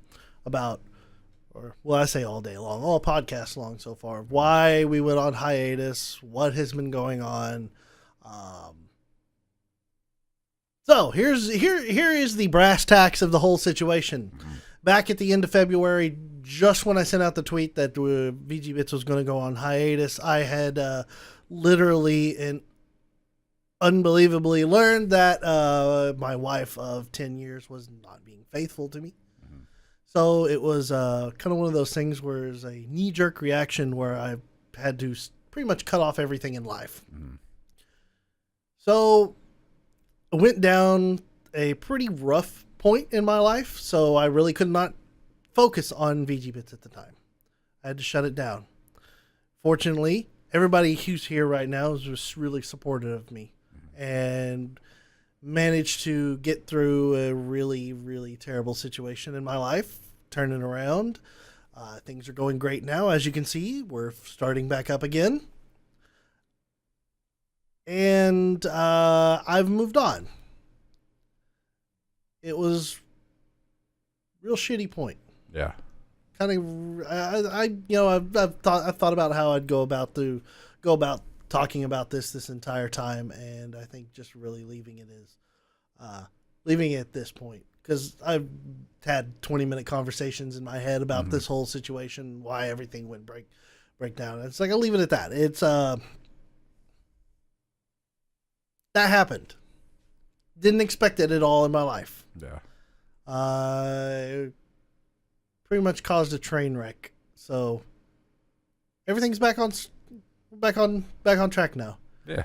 about, I say all day long, all podcast long so far, why we went on hiatus, what has been going on. So here is the brass tacks of the whole situation. Back at the end of February, just when I sent out the tweet that VGBits was going to go on hiatus, I had literally and unbelievably learned that my wife of 10 years was not being faithful to me. So it was kind of one of those things where it was a knee-jerk reaction where I had to pretty much cut off everything in life. So I went down a pretty rough point in my life, so I really could not focus on VGBits at the time. I had to shut it down. Fortunately, everybody who's here right now is just really supportive of me and managed to get through a really terrible situation in my life, turn it around. Things are going great now. As you can see, we're starting back up again. And I've moved on. It was a real shitty point. Yeah. Kind of, I've thought about how I'd go about talking about this entire time, and I think just really leaving it at this point, because I've had 20-minute conversations in my head about this whole situation, why everything went break down. It's like I'll leave it at that. It's that happened. Didn't expect it at all in my life. Yeah. Pretty much caused a train wreck. So everything's back on track now. Yeah.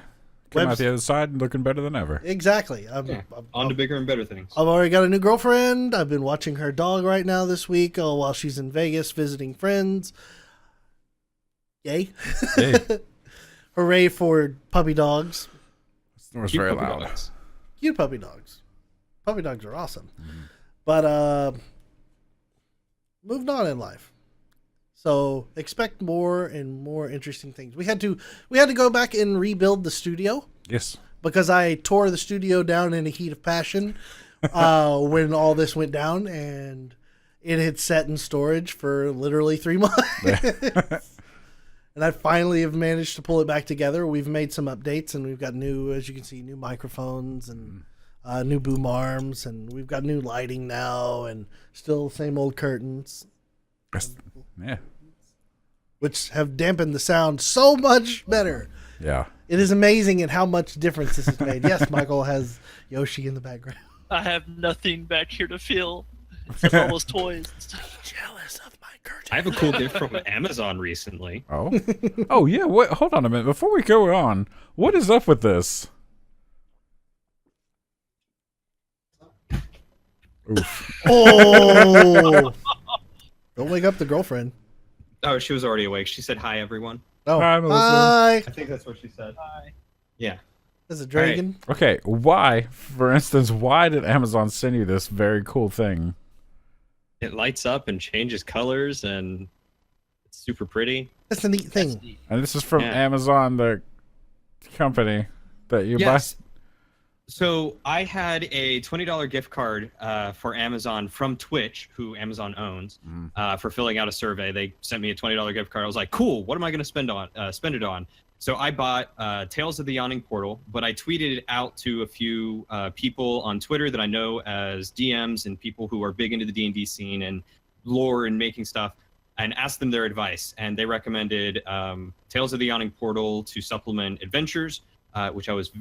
Come Webs- out the other side looking better than ever. Exactly. On to bigger and better things. I've already got a new girlfriend. I've been watching her dog right now this week while she's in Vegas visiting friends. Yay. Yay. Hooray for puppy dogs. It was Cute very puppy loud. dogs. Cute puppy dogs. Puppy dogs are awesome. But moved on in life. So expect more and more interesting things. We had to go back and rebuild the studio Yes. because I tore the studio down in a heat of passion when all this went down, and it had sat in storage for literally 3 months. And I finally have managed to pull it back together. We've made some updates, and we've got new, as you can see, new microphones and new boom arms, and we've got new lighting now, and still same old curtains. Yeah. Which have dampened the sound so much better. Yeah. It is amazing at how much difference this has made. Yes, Michael has Yoshi in the background. I have nothing back here to feel. It's all those toys and stuff. Jealous of my curtain. I have a cool gift from Amazon recently. Oh. Oh yeah. What? Hold on a minute. Before we go on, what is up with this? Oof. Oh! Don't wake up the girlfriend. Oh, she was already awake. She said, "Hi, everyone." Oh, Hi, Melissa. hi. I think that's what she said. Hi. Yeah. There's a dragon. Okay. Why, for instance, why did Amazon send you this very cool thing? It lights up and changes colors, and it's super pretty. That's a neat That's thing. neat. And this is from Yeah. Amazon, the company that you Yes. So I had a $20 gift card for Amazon from Twitch, who Amazon owns, for filling out a survey. They sent me a $20 gift card. I was like, cool. What am I going to spend it on? So I bought Tales of the Yawning Portal, but I tweeted it out to a few people on Twitter that I know as DMs and people who are big into the D&D scene and lore and making stuff, and asked them their advice. And they recommended Tales of the Yawning Portal to supplement Adventures, which I was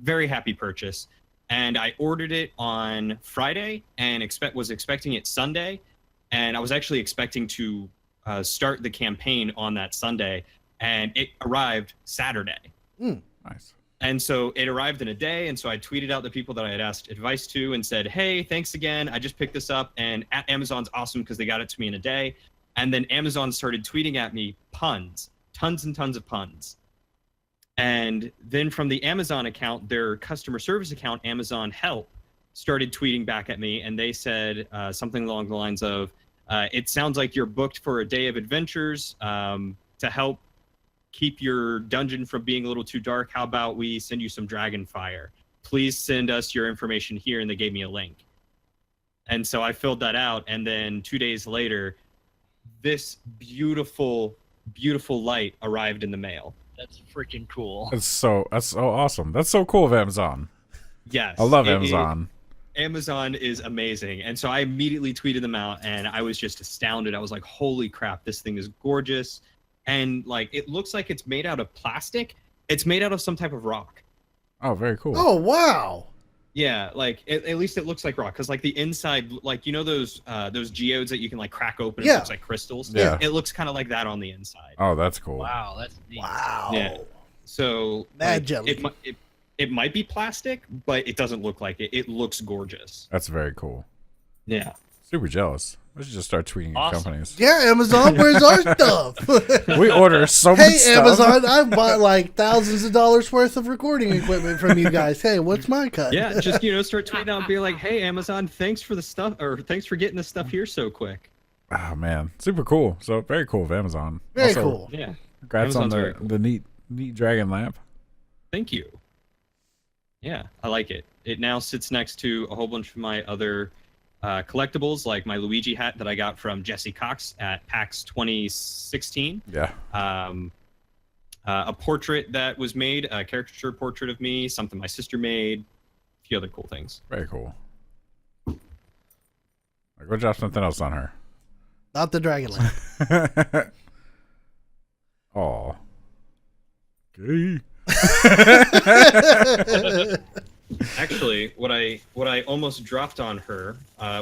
very happy purchase. And I ordered it on Friday and was expecting it Sunday. And I was actually expecting to start the campaign on that Sunday. And it arrived Saturday. Nice. And so it arrived in a day. And so I tweeted out the people that I had asked advice to and said, hey, thanks again. I just picked this up. And at Amazon's awesome because they got it to me in a day. And then Amazon started tweeting at me puns, tons and tons of puns. And then from the Amazon account, their customer service account, Amazon Help, started tweeting back at me. And they said something along the lines of, it sounds like you're booked for a day of adventures to help keep your dungeon from being a little too dark. How about we send you some dragon fire? Please send us your information here. And they gave me a link. And so I filled that out. And then 2 days later, this beautiful, beautiful light arrived in the mail. That's freaking cool. That's so awesome. That's so cool of Amazon. Yes. I love Amazon. Amazon is amazing. And so I immediately tweeted them out and I was just astounded. I was like, holy crap, this thing is gorgeous. And like, it looks like it's made out of plastic. It's made out of some type of rock. Oh, very cool. Oh, wow. Yeah, like at least it looks like rock. Cause like the inside, like, you know, those geodes that you can like crack open. Yeah. It looks like crystals. Yeah. It looks kind of like that on the inside. Oh, that's cool. Wow, that's neat. Wow. Yeah. So Mad like, jelly. it might be plastic, but it doesn't look like it. It looks gorgeous. That's very cool. Yeah. Super jealous. We should just start tweeting at Awesome. companies. Yeah, Amazon, where's our stuff? We order so much Hey, stuff. Amazon, I've bought like thousands of dollars worth of recording equipment from you guys. Hey, what's my cut? Yeah, just start tweeting out and be like, "Hey, Amazon, thanks for the stuff, or thanks for getting the stuff here so quick." Oh man, super cool. So very cool of Amazon. Very Also, cool. Yeah, Congrats Amazon's on very cool. the neat dragon lamp. thank you. Yeah, I like it. It now sits next to a whole bunch of my other collectibles, like my Luigi hat that I got from Jesse Cox at PAX 2016. Yeah. A portrait that was made, a caricature portrait of me, something my sister made, a few other cool things. Very cool. Go drop something else on her. Not the dragon lamp. Aw. Gay. Actually, what I almost dropped on her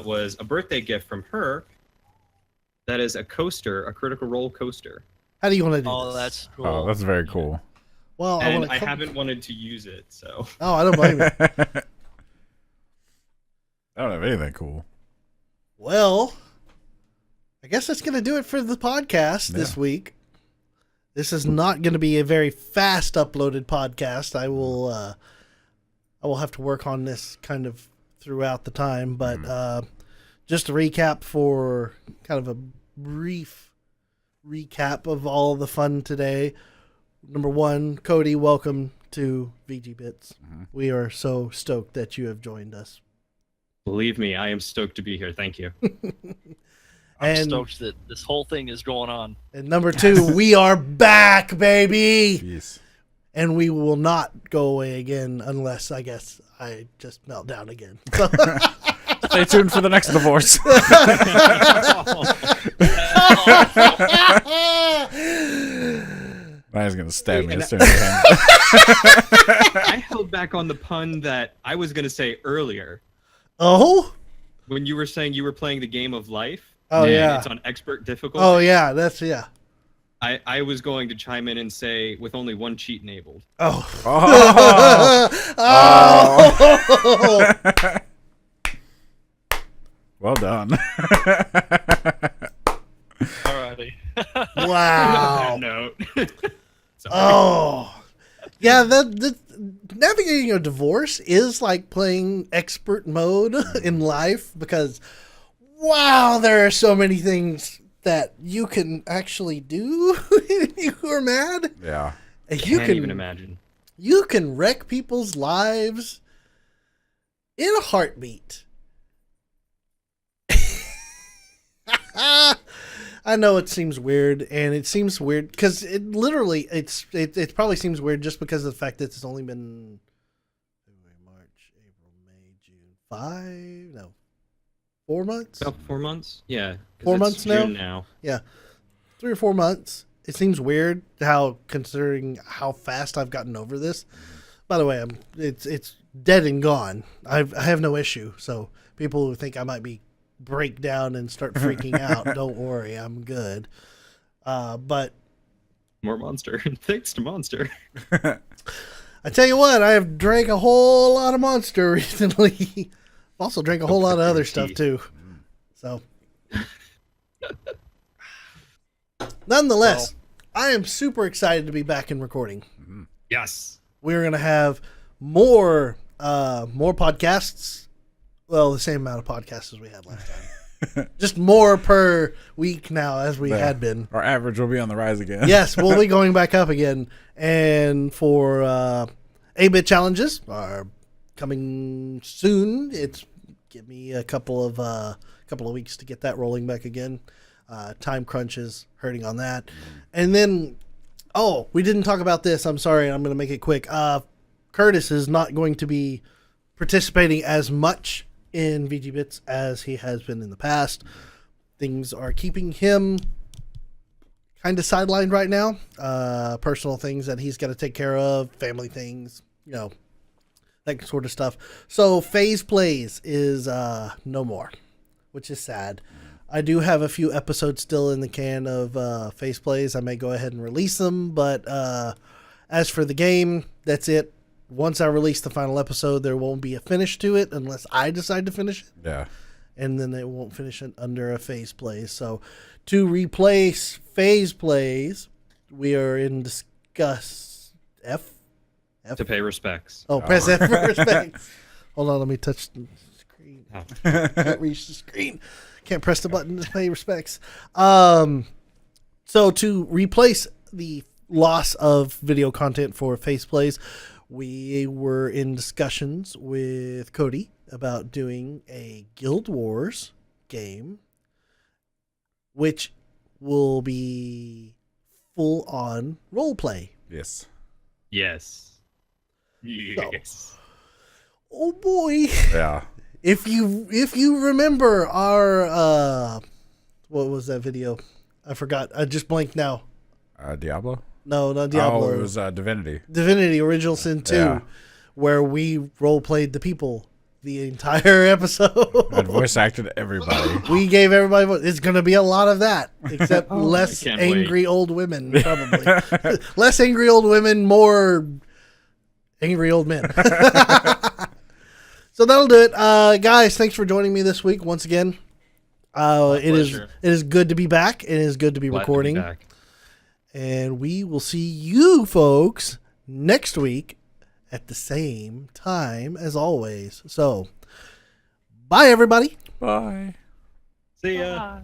was a birthday gift from her. That is a coaster, a Critical Role coaster. How do you want to do Oh, this? that's cool. Oh, that's very cool. Well, And wanna I haven't wanted to use it, so. Oh, I don't blame you. I don't have anything cool. Well, I guess that's going to do it for the podcast this week. This is not going to be a very fast uploaded podcast. I will have to work on this kind of throughout the time, but just a recap for kind of a brief recap of all the fun today. Number one, Cody, welcome to VGBits. We are so stoked that you have joined us. Believe me, I am stoked to be here. Thank you. I'm And- stoked that this whole thing is going on. And number 2, we are back, baby. Jeez. And we will not go away again unless, I guess, I just melt down again. So Stay tuned for the next divorce. Ryan's gonna stab me as soon as he hangs. I held back on the pun that I was going to say earlier Oh? when you were saying you were playing the game of life. Oh, and yeah. It's on expert difficulty. Oh, yeah. That's, yeah. I was going to chime in and say with only one cheat enabled. Oh. Oh. Well done. Alrighty. Wow. No. Oh. Yeah, the navigating a divorce is like playing expert mode in life because, wow, there are so many things that you can actually do when you are mad. Yeah. And you Can't can even imagine. You can wreck people's lives in a heartbeat. I know it seems weird, and it seems weird because it probably seems weird just because of the fact that it's only been February, March, April, May, June, 4 months. About 4 months? Yeah. 'cause 4 it's months now? June now. 3 or 4 months. It seems weird how, considering how fast I've gotten over this. By the way, it's dead and gone. I have no issue. So people who think I might be break down and start freaking out, don't worry, I'm good. But More Monster. Thanks to Monster. I tell you what, I have drank a whole lot of Monster recently. Also drank a whole lot of other stuff too. So, nonetheless, I am super excited to be back in recording. Yes. We're gonna have more podcasts. Well, the same amount of podcasts as we had last time. Just more per week now, as we had been. Our average will be on the rise again. Yes, we'll be going back up again. And for 8-bit challenges are coming soon. It's give me a couple of weeks to get that rolling back again. Time crunch is hurting on that. And then, we didn't talk about this. I'm sorry. I'm going to make it quick. Curtis is not going to be participating as much in VGBits as he has been in the past. Things are keeping him kind of sidelined right now. Personal things that he's got to take care of, family things, that sort of stuff. So Phase Plays is no more, which is sad. I do have a few episodes still in the can of Phase Plays. I may go ahead and release them, but as for the game, that's it. Once I release the final episode, there won't be a finish to it unless I decide to finish it. Yeah. And then they won't finish it under a Phase Plays. So to replace Phase Plays, we are in discuss F? To pay respects. Oh, press F for respect. Hold on, let me touch the screen. Oh. Can't reach the screen. Can't press the button to pay respects. So to replace the loss of video content for Phase Plays, we were in discussions with Cody about doing a Guild Wars game, which will be full on role play. Yes. Yes. Yes. Oh boy! Yeah. If you remember our what was that video? I forgot. I just blanked now. Diablo? No, not Diablo. Oh, it was Divinity. Divinity Original Sin 2, Yeah. where we role played the people the entire episode. I voice acted everybody. We gave everybody. It's going to be a lot of that, except Oh, less I can't angry old women, probably. Less angry old women, more angry old men. So that'll do it, guys. Thanks for joining me this week once again. It is good to be back. It is good to be Glad recording. to be back. And we will see you folks next week at the same time as always. So, bye, everybody. Bye. See ya. Bye.